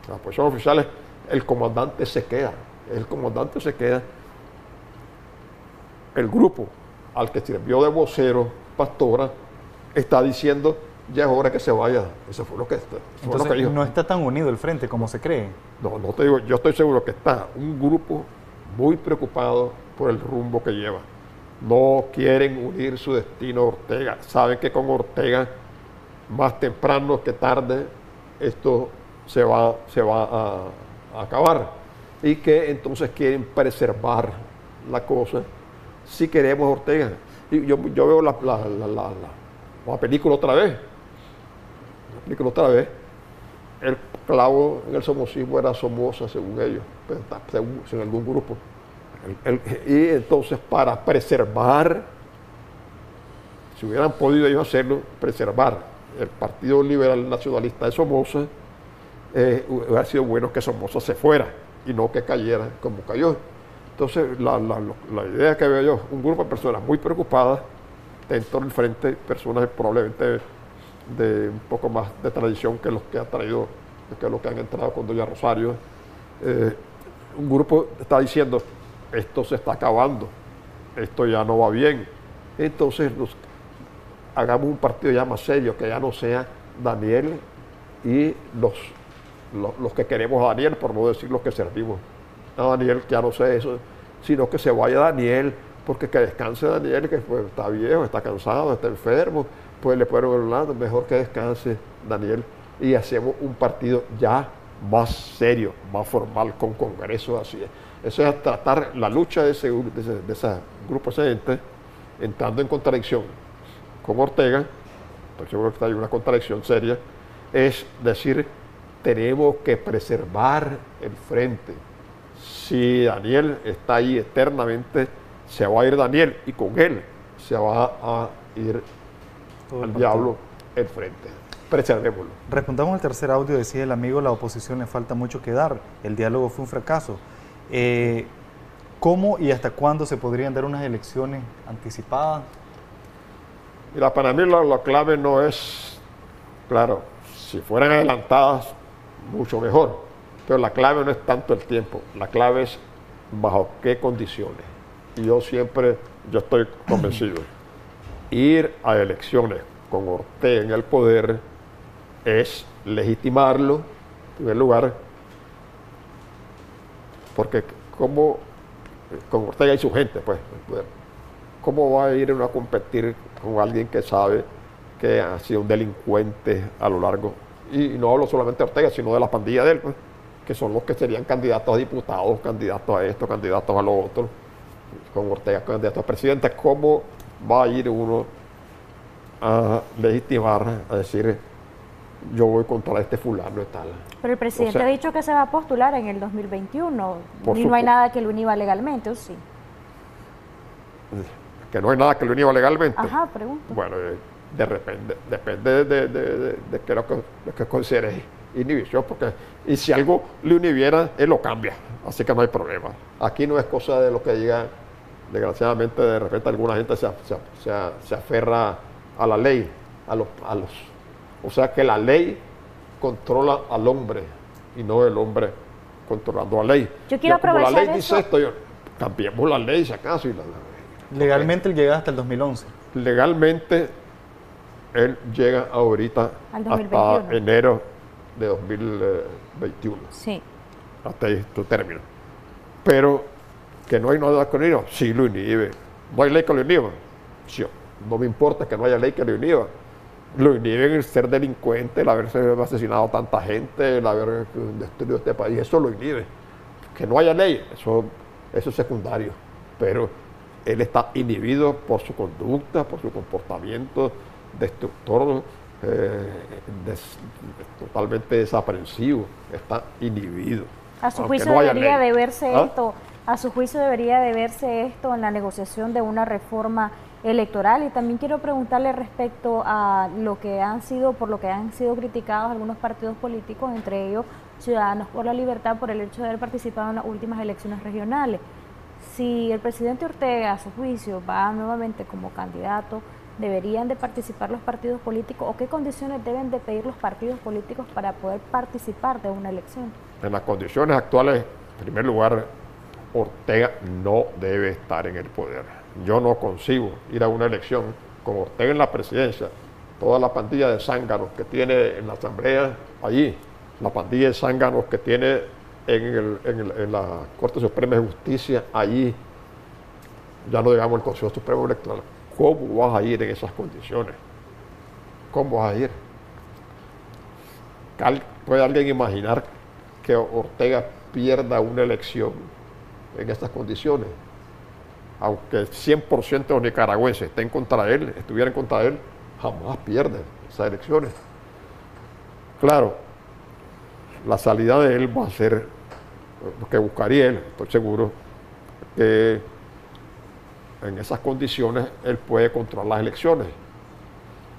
la posición oficial es el comandante se queda, el grupo al que sirvió de vocero Pastora está diciendo ya es hora que se vaya. Eso fue lo que dijo. No está tan unido el frente como se cree. No te digo, yo estoy seguro que está un grupo muy preocupado por el rumbo que lleva. No quieren unir su destino a Ortega. Saben que con Ortega, más temprano que tarde, esto se va a acabar. Y que entonces quieren preservar la cosa si queremos a Ortega. Y yo veo la película otra vez. El clavo en el somocismo era Somoza, según ellos, según algún grupo. Y entonces, para preservar, si hubieran podido ellos hacerlo, preservar el Partido Liberal Nacionalista de Somoza, hubiera sido bueno que Somoza se fuera y no que cayera como cayó. Entonces, la idea que veo yo, un grupo de personas muy preocupadas dentro del frente, personas probablemente de un poco más de tradición que los que han entrado con Doña Rosario. Un grupo está diciendo, esto se está acabando, esto ya no va bien, entonces hagamos un partido ya más serio, que ya no sea Daniel y los que queremos a Daniel, por no decir los que servimos a Daniel, que ya no sea eso, sino que se vaya Daniel, porque que descanse Daniel, que pues, está viejo, está cansado, está enfermo, pues le pueden hablar, mejor que descanse Daniel, y hacemos un partido ya más serio, más formal, con congresos así. Eso es tratar la lucha de ese grupo de gente, entrando en contradicción con Ortega. Estoy seguro que hay una contradicción seria, es decir, tenemos que preservar el frente. Si Daniel está ahí eternamente, se va a ir Daniel, y con él se va a ir al diablo el frente. Preservémoslo. Respondamos al tercer audio. Decía el amigo, la oposición le falta mucho que dar, el diálogo fue un fracaso. ¿Cómo y hasta cuándo se podrían dar unas elecciones anticipadas? Mira, para mí la clave no es, claro, si fueran adelantadas, mucho mejor, Pero la clave no es tanto el tiempo, la clave es bajo qué condiciones. Y yo estoy convencido, ir a elecciones con Ortega en el poder es legitimarlo, en primer lugar, porque como con Ortega y su gente, pues, el poder, ¿cómo va a ir uno a competir con alguien que sabe que ha sido un delincuente a lo largo? Y no hablo solamente de Ortega, sino de la pandilla de él, pues, que son los que serían candidatos a diputados, candidatos a esto, candidatos a lo otro, con Ortega candidato a presidente. ¿Cómo va a ir uno a legitimar, a decir, yo voy contra este fulano y tal? Pero el presidente ha dicho que se va a postular en el 2021 y no hay nada que lo inhiba legalmente, ¿o sí? Que no hay nada que lo inhiba legalmente. Ajá, pregunto. Bueno, depende de qué lo que considere inhibición, porque y si algo le inhibiera, él lo cambia, así que no hay problema. Aquí no es cosa de lo que diga, desgraciadamente de repente alguna gente se aferra a la ley, o sea que la ley controla al hombre y no el hombre controlando a la ley. Yo quiero aprovechar la ley eso. dice esto, cambiemos la ley si acaso. Legalmente él llega hasta el 2011. Legalmente él llega ahorita hasta enero de 2021. Sí. Hasta ahí tu término. Pero que no hay nada que lo inhiba, sí lo inhibe. ¿No hay ley que lo inhiba? Sí, no me importa que no haya ley que lo inhiba. Lo inhibe el ser delincuente, el haberse asesinado a tanta gente, el haber destruido este país, eso lo inhibe. Que no haya ley, eso es secundario. Pero él está inhibido por su conducta, por su comportamiento destructor, totalmente desaprensivo, está inhibido. A su juicio debería de verse esto, a su juicio debería de verse esto en la negociación de una reforma electoral. Y también quiero preguntarle respecto a por lo que han sido criticados algunos partidos políticos, entre ellos Ciudadanos por la Libertad, por el hecho de haber participado en las últimas elecciones regionales. Si el presidente Ortega, a su juicio, va nuevamente como candidato, ¿deberían de participar los partidos políticos o qué condiciones deben de pedir los partidos políticos para poder participar de una elección? En las condiciones actuales, en primer lugar, Ortega no debe estar en el poder. Yo no consigo ir a una elección con Ortega en la presidencia, toda la pandilla de zánganos que tiene en la Asamblea allí, la pandilla de zánganos que tiene en la Corte Suprema de Justicia allí, ya no digamos el Consejo Supremo Electoral. ¿Cómo vas a ir en esas condiciones? ¿Cómo vas a ir? ¿Puede alguien imaginar que Ortega pierda una elección en estas condiciones? Aunque el 100% de los nicaragüenses estuvieran contra él, jamás pierden esas elecciones. Claro, la salida de él va a ser, que buscaría él, estoy seguro, que en esas condiciones él puede controlar las elecciones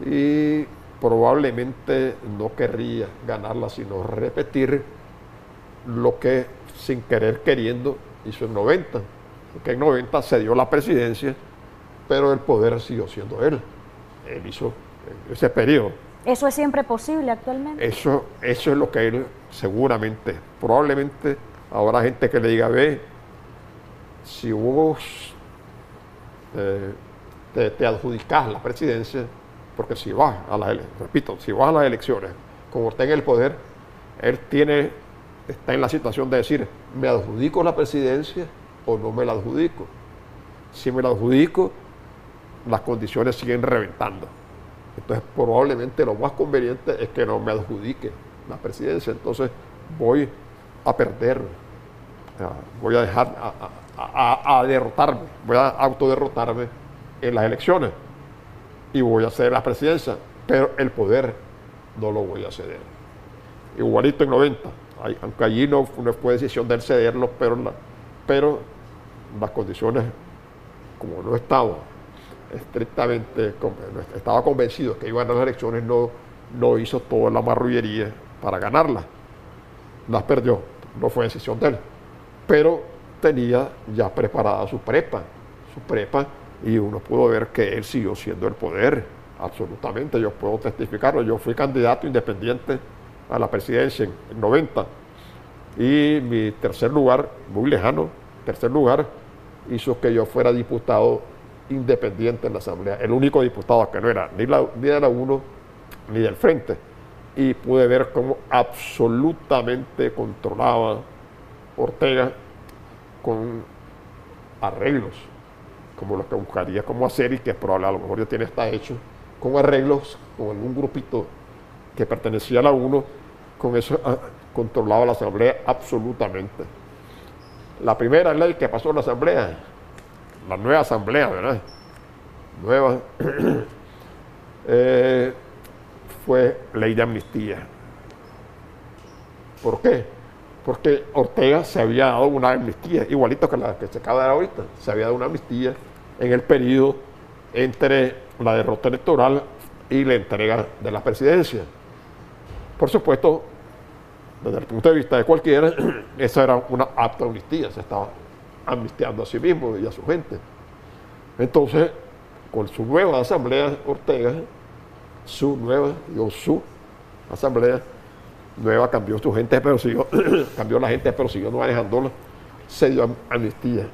y probablemente no querría ganarlas, sino repetir lo que sin querer queriendo hizo en 90, porque en 90 se dio la presidencia, pero el poder siguió siendo él hizo ese periodo. ¿Eso es siempre posible actualmente? Eso es lo que él seguramente, probablemente habrá gente que le diga, ve, si vos te adjudicás la presidencia, porque si vas a las elecciones con Ortega en el poder, él está en la situación de decir, ¿me adjudico la presidencia o no me la adjudico? Si me la adjudico, las condiciones siguen reventando. Entonces probablemente lo más conveniente es que no me adjudique la presidencia, entonces voy a perder, voy a dejar a derrotarme, voy a autoderrotarme en las elecciones y voy a ceder la presidencia, pero el poder no lo voy a ceder. Igualito en 90, aunque allí no fue decisión de él cederlo, pero las condiciones, como no estaba estrictamente, estaba convencido que iba a ganar las elecciones, no hizo toda la marrullería para ganarlas. Las perdió, no fue decisión de él, pero tenía ya preparada su prepa, y uno pudo ver que él siguió siendo el poder, absolutamente, yo puedo testificarlo. Yo fui candidato independiente a la presidencia en 90 Y mi tercer lugar, muy lejano, tercer lugar, hizo que yo fuera diputado independiente en la Asamblea, el único diputado que no era ni de la UNO ni del Frente. Y pude ver cómo absolutamente controlaba Ortega con arreglos, como lo que buscaría cómo hacer y que probablemente a lo mejor ya tiene está hecho, con arreglos con un grupito que pertenecía a la UNO, con eso controlaba la Asamblea absolutamente. La primera ley que pasó en la Asamblea, la nueva Asamblea, ¿verdad? Nueva, fue ley de amnistía. ¿Por qué? Porque Ortega se había dado una amnistía, igualito que la que se acaba de dar ahorita, se había dado una amnistía en el periodo entre la derrota electoral y la entrega de la presidencia. Por supuesto, desde el punto de vista de cualquiera, esa era una apta amnistía, se estaba amnistiando a sí mismo y a su gente. Entonces, con su nueva asamblea, Ortega, su asamblea nueva, cambió su gente, pero siguió, cambió la gente, pero siguió manejándola, se dio amnistía.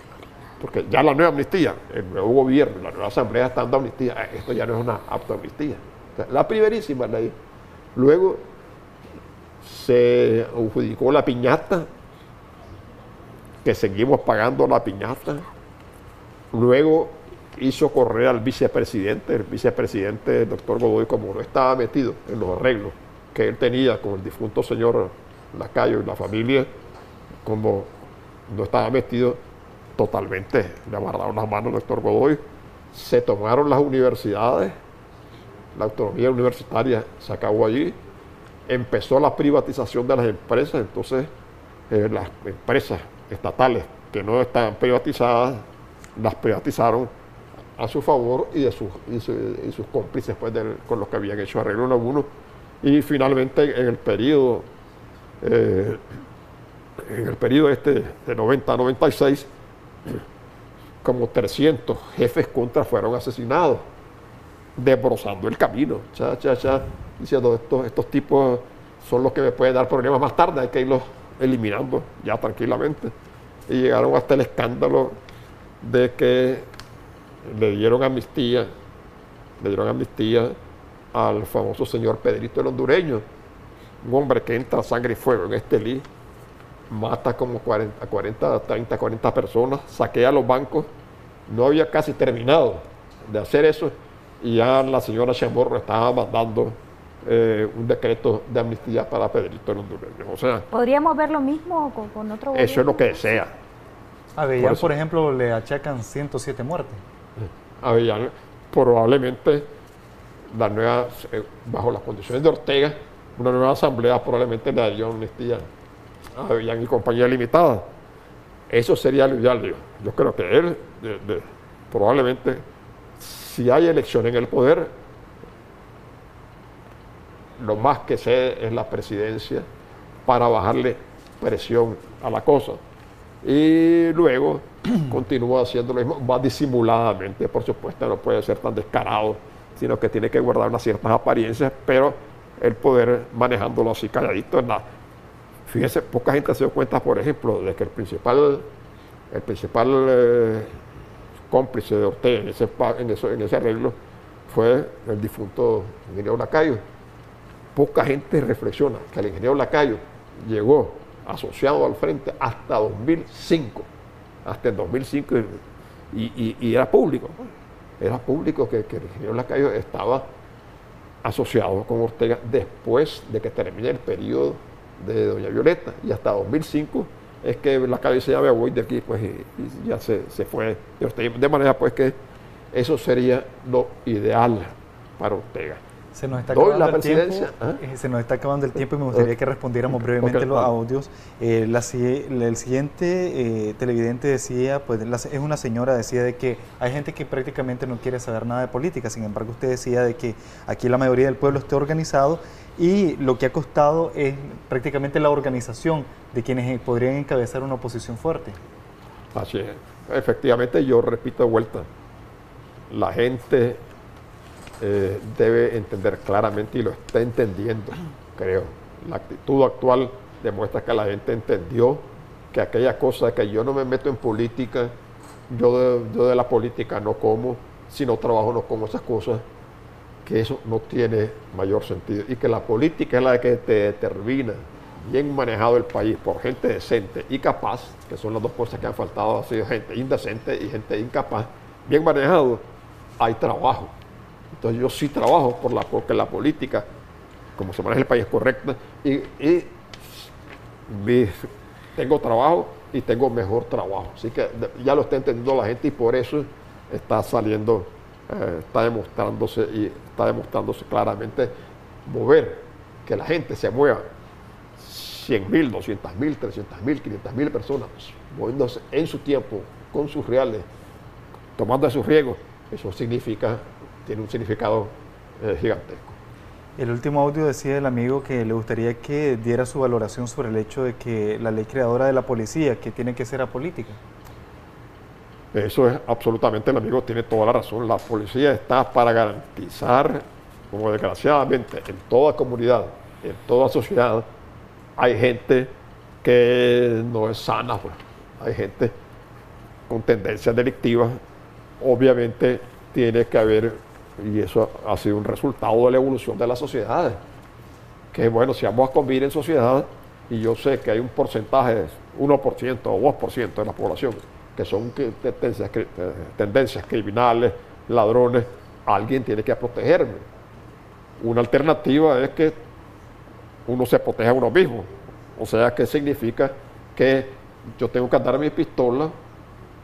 Porque ya la nueva amnistía, el nuevo gobierno, la nueva asamblea está dando amnistía, esto ya no es una apta amnistía. O sea, la primerísima ley. Luego se adjudicó la piñata, que seguimos pagando la piñata. Luego hizo correr al vicepresidente, el vicepresidente, el doctor Godoy, como no estaba metido en los arreglos que él tenía con el difunto señor Lacayo y la familia, como no estaba metido totalmente, le amarraron las manos al doctor Godoy, se tomaron las universidades, la autonomía universitaria se acabó allí, empezó la privatización de las empresas, entonces las empresas estatales que no estaban privatizadas, las privatizaron a su favor y sus cómplices pues, con los que habían hecho arreglo en algunos. Y finalmente en el periodo este de 90 a 96, como 300 jefes contra fueron asesinados, desbrozando el camino, diciendo estos tipos son los que me pueden dar problemas más tarde, hay que irlos eliminando ya tranquilamente. Y llegaron hasta el escándalo de que le dieron amnistía al famoso señor Pedrito el hondureño, un hombre que entra a sangre y fuego en Estelí, mata como 40 personas, saquea los bancos, no había casi terminado de hacer eso y ya la señora Chamorro estaba mandando un decreto de amnistía para Pedrito el hondureño. O sea, ¿podríamos ver lo mismo con otro gobierno? Eso es lo que desea. A Avellán, por ejemplo, le achacan 107 muertes. Avellán, probablemente, bajo las condiciones de Ortega, una nueva asamblea probablemente le daría amnistía a Avellán y compañía limitada. Eso sería lo ideal. Yo creo que él, probablemente, si hay elección en el poder, lo más que sé es la presidencia para bajarle presión a la cosa. Y luego continúa haciendo lo mismo, más disimuladamente, por supuesto, no puede ser tan descarado, sino que tiene que guardar unas ciertas apariencias, pero el poder manejándolo así calladito. Fíjese, poca gente se dio cuenta, por ejemplo, de que el principal cómplice de Ortega en ese arreglo fue el difunto ingeniero Lacayo. Poca gente reflexiona que el ingeniero Lacayo llegó asociado al frente hasta 2005, hasta el 2005, y era público que el ingeniero Lacayo estaba asociado con Ortega después de que termine el periodo de doña Violeta, y hasta 2005 es que Lacayo se llama voy de aquí, pues, y ya se fue de Ortega, de manera pues que eso sería lo ideal para Ortega. Se nos está acabando el tiempo. Se nos está acabando el tiempo y me gustaría que respondiéramos brevemente los audios. El siguiente televidente decía, pues es una señora, decía de que hay gente que prácticamente no quiere saber nada de política. Sin embargo, usted decía de que aquí la mayoría del pueblo está organizado y lo que ha costado es prácticamente la organización de quienes podrían encabezar una oposición fuerte. Así es. Efectivamente, yo repito de vuelta, la gente debe entender claramente, y lo está entendiendo, creo, la actitud actual demuestra que la gente entendió que aquella cosa que yo no me meto en política, yo de la política no como, si no trabajo no como esas cosas, que eso no tiene mayor sentido y que la política es la que te determina, bien manejado el país por gente decente y capaz, que son las dos cosas que han faltado, ha sido gente indecente y gente incapaz, bien manejado, hay trabajo. Entonces yo sí trabajo porque la política, como se maneja el país, es correcta y tengo trabajo y tengo mejor trabajo. Así que ya lo está entendiendo la gente y por eso está saliendo, está demostrándose claramente que la gente se mueva 100.000, 200.000, 300.000, 500.000 personas moviéndose en su tiempo, con sus reales, tomando sus riesgos. Eso tiene un significado gigantesco. El último audio decía el amigo que le gustaría que diera su valoración sobre el hecho de que la ley creadora de la policía, que tiene que ser apolítica. Eso es absolutamente, el amigo tiene toda la razón. La policía está para garantizar, como desgraciadamente en toda comunidad, en toda sociedad, hay gente que no es sana, pues. Hay gente con tendencias delictivas. Obviamente tiene que haber, y eso ha sido un resultado de la evolución de las sociedades, que bueno, si vamos a convivir en sociedad, y yo sé que hay un porcentaje, 1% o 2% de la población, que son tendencias criminales, ladrones, alguien tiene que protegerme. Una alternativa es que uno se proteja a uno mismo. O sea, ¿qué significa? Que yo tengo que andar mi pistola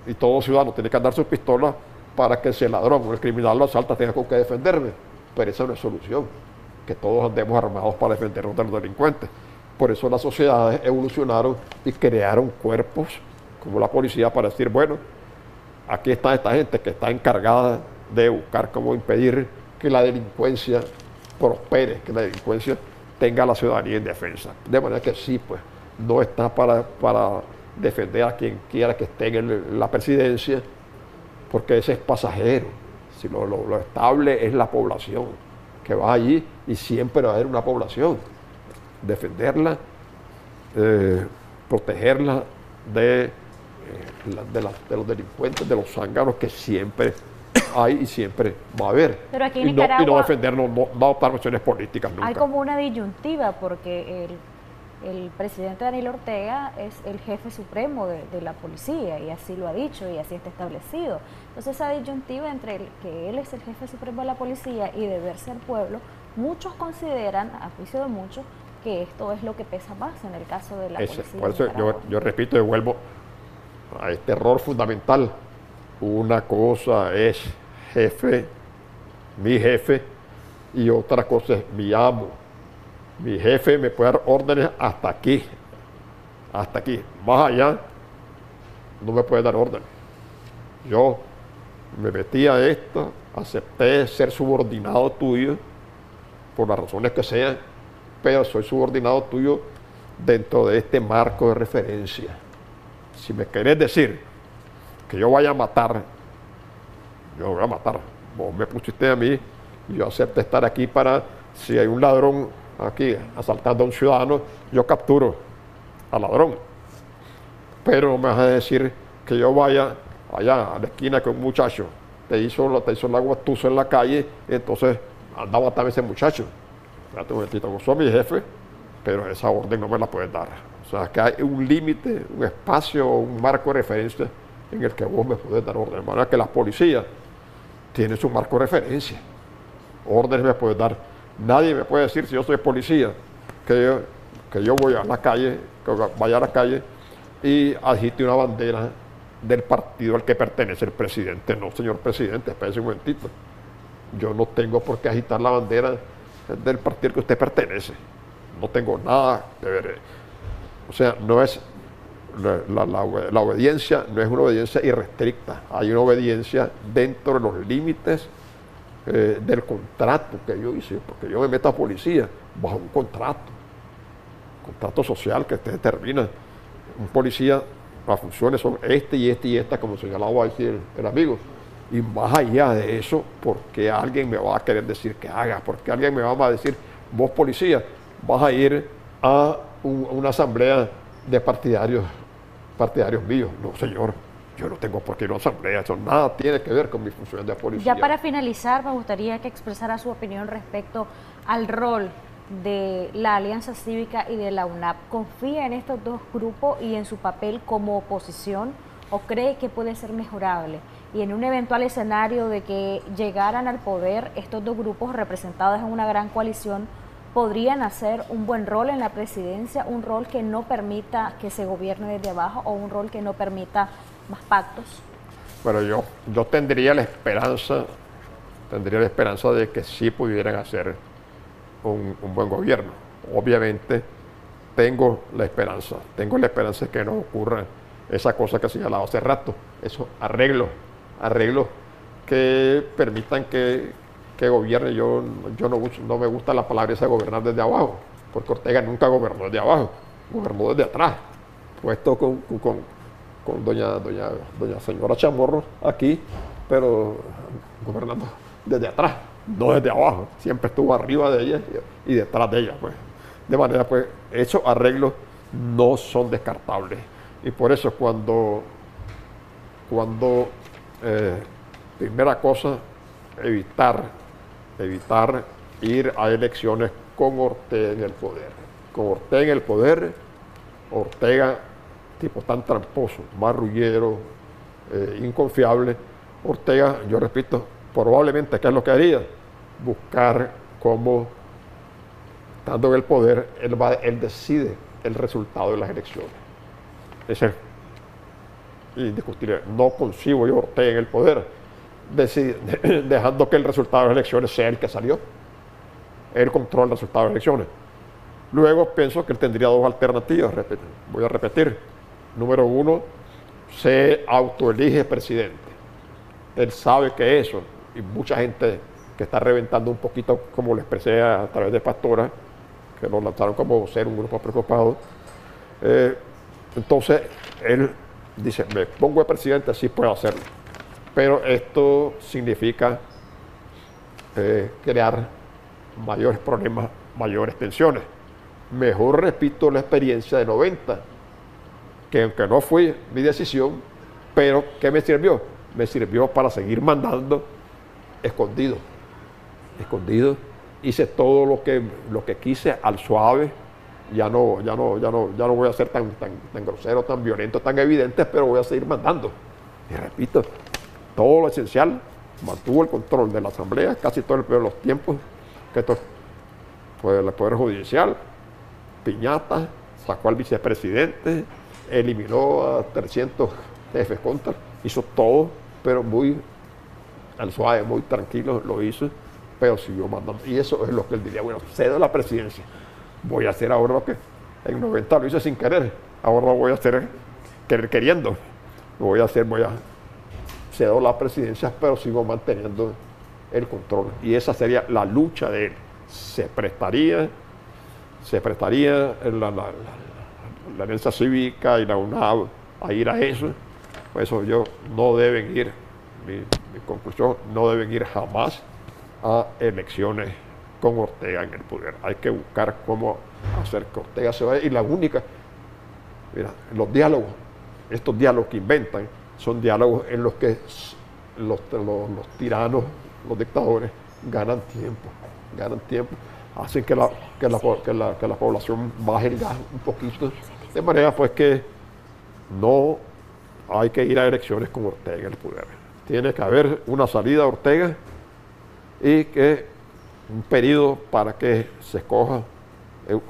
y todo ciudadano tiene que andar su pistola para que si el ladrón o el criminal lo asalta tenga con qué defenderme. Pero esa no es solución, que todos andemos armados para defendernos de los delincuentes. Por eso las sociedades evolucionaron y crearon cuerpos como la policía para decir, bueno, aquí está esta gente que está encargada de buscar cómo impedir que la delincuencia prospere, que la delincuencia tenga a la ciudadanía en defensa. De manera que sí, pues, no está para defender a quien quiera que esté en la presidencia, porque ese es pasajero. Si lo estable es la población, que va allí y siempre va a haber una población. Defenderla, protegerla de los delincuentes, de los zánganos que siempre hay y siempre va a haber. Pero aquí en y Nicaragua no defendernos, no adoptar acciones políticas nunca. Hay como una disyuntiva porque el presidente Daniel Ortega es el jefe supremo de la policía y así lo ha dicho y así está establecido. Entonces esa disyuntiva entre que él es el jefe supremo de la policía y deberse al pueblo, muchos consideran, a juicio de muchos, que esto es lo que pesa más en el caso de la policía. Por eso yo repito y vuelvo a este error fundamental. Una cosa es mi jefe, y otra cosa es mi amo. Mi jefe me puede dar órdenes hasta aquí. Más allá no me puede dar órdenes. Yo me metí a esto, acepté ser subordinado tuyo, por las razones que sean, pero soy subordinado tuyo dentro de este marco de referencia. Si me querés decir que yo vaya a matar, yo voy a matar. Vos me pusiste a mí y yo acepto estar aquí para, si hay un ladrón aquí asaltando a un ciudadano, yo capturo al ladrón. Pero no me vas a decir que yo vaya allá a la esquina con un muchacho, te hizo el agua tuzo en la calle, entonces anda a matar a ese muchacho. Espérate un momentito, vos sos mi jefe, pero esa orden no me la puedes dar. O sea, que hay un límite, un espacio, un marco de referencia en el que vos me podés dar orden. De manera que la policía tiene su marco de referencia. Órdenes me puedes dar. Nadie me puede decir, si yo soy policía, que yo voy a la calle, que vaya a la calle y agite una bandera del partido al que pertenece el presidente. No, señor presidente, espérese un momentito. Yo no tengo por qué agitar la bandera del partido al que usted pertenece. No tengo nada que ver. O sea, no es la obediencia, no es una obediencia irrestricta. Hay una obediencia dentro de los límites del contrato que yo hice, porque yo me meto a policía bajo un contrato social que usted determina. Un policía, las funciones son y esta, como señalaba aquí el amigo. Y más allá de eso, porque alguien me va a querer decir que haga, porque alguien me va a decir, vos policía, vas a ir a una asamblea de partidarios míos. No, señor, yo no tengo por qué ir a una asamblea, eso nada tiene que ver con mi función de policía. Ya para finalizar, me gustaría que expresara su opinión respecto al rol de la Alianza Cívica y de la UNAP. ¿Confía en estos dos grupos y en su papel como oposición o cree que puede ser mejorable? Y en un eventual escenario de que llegaran al poder, estos dos grupos representados en una gran coalición podrían hacer un buen rol en la presidencia, un rol que no permita que se gobierne desde abajo o un rol que no permita más pactos. Bueno, yo tendría la esperanza de que sí pudieran hacer un buen gobierno. Obviamente tengo la esperanza de que no ocurra esa cosa que señalaba hace rato, esos arreglos que permitan que gobierne. Yo no me gusta la palabra esa de gobernar desde abajo, porque Ortega nunca gobernó desde abajo, gobernó desde atrás, puesto con doña señora Chamorro aquí, pero gobernando desde atrás, no desde abajo, siempre estuvo arriba de ella y detrás de ella, pues. De manera, pues, esos arreglos no son descartables. Y por eso cuando primera cosa, evitar ir a elecciones con Ortega en el poder. Con Ortega en el poder, Ortega, tipo tan tramposo, marrullero, inconfiable, Ortega, yo repito, probablemente, ¿qué es lo que haría? Buscar cómo, estando en el poder, él decide el resultado de las elecciones. Ese es indiscutible. No concibo yo Ortega en el poder, dejando que el resultado de las elecciones sea el que salió. Él controla el resultado de las elecciones. Luego pienso que él tendría dos alternativas, voy a repetir. Número uno, se autoelige presidente. Él sabe que eso, y mucha gente que está reventando un poquito, como lo expresé a través de Pastora, que nos lanzaron como ser un grupo preocupado. Entonces, él dice, me pongo de presidente, así puedo hacerlo. Pero esto significa crear mayores problemas, mayores tensiones. Mejor repito la experiencia de 90, que aunque no fue mi decisión, pero ¿qué me sirvió? Me sirvió para seguir mandando escondido. Hice todo lo que quise al suave. Ya no voy a ser tan grosero, tan violento, tan evidente, pero voy a seguir mandando. Y repito, todo lo esencial, mantuvo el control de la Asamblea, casi todo el peor de los tiempos, que esto fue el Poder Judicial, piñata, sacó al vicepresidente, eliminó a 300 jefes contra, hizo todo, pero muy al suave, muy tranquilo lo hizo, pero siguió mandando. Y eso es lo que él diría, bueno, cedo la presidencia. Voy a hacer ahora lo que en 90 lo hice sin querer, ahora lo voy a hacer queriendo. Cedo la presidencia, pero sigo manteniendo el control. Y esa sería la lucha de él. Se prestaría la Alianza Cívica y la UNAV a ir a eso. Por eso no deben ir, mi conclusión, no deben ir jamás a elecciones con Ortega en el poder. Hay que buscar cómo hacer que Ortega se vaya. Y la única, mira, estos diálogos que inventan, son diálogos en los que los tiranos, los dictadores, ganan tiempo, hacen que la población baje el gas un poquito, de manera pues que no hay que ir a elecciones con Ortega en el poder. Tiene que haber una salida a Ortega y que un periodo para que se escoja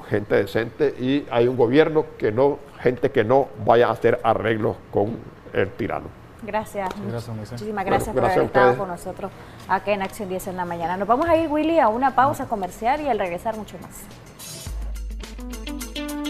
gente decente y hay un gobierno gente que no vaya a hacer arreglos con el tirano. Gracias. Moisés. Muchísimas gracias por haber estado con nosotros acá en Acción 10 en la mañana. Nos vamos a ir, Willy, a una pausa comercial y al regresar mucho más.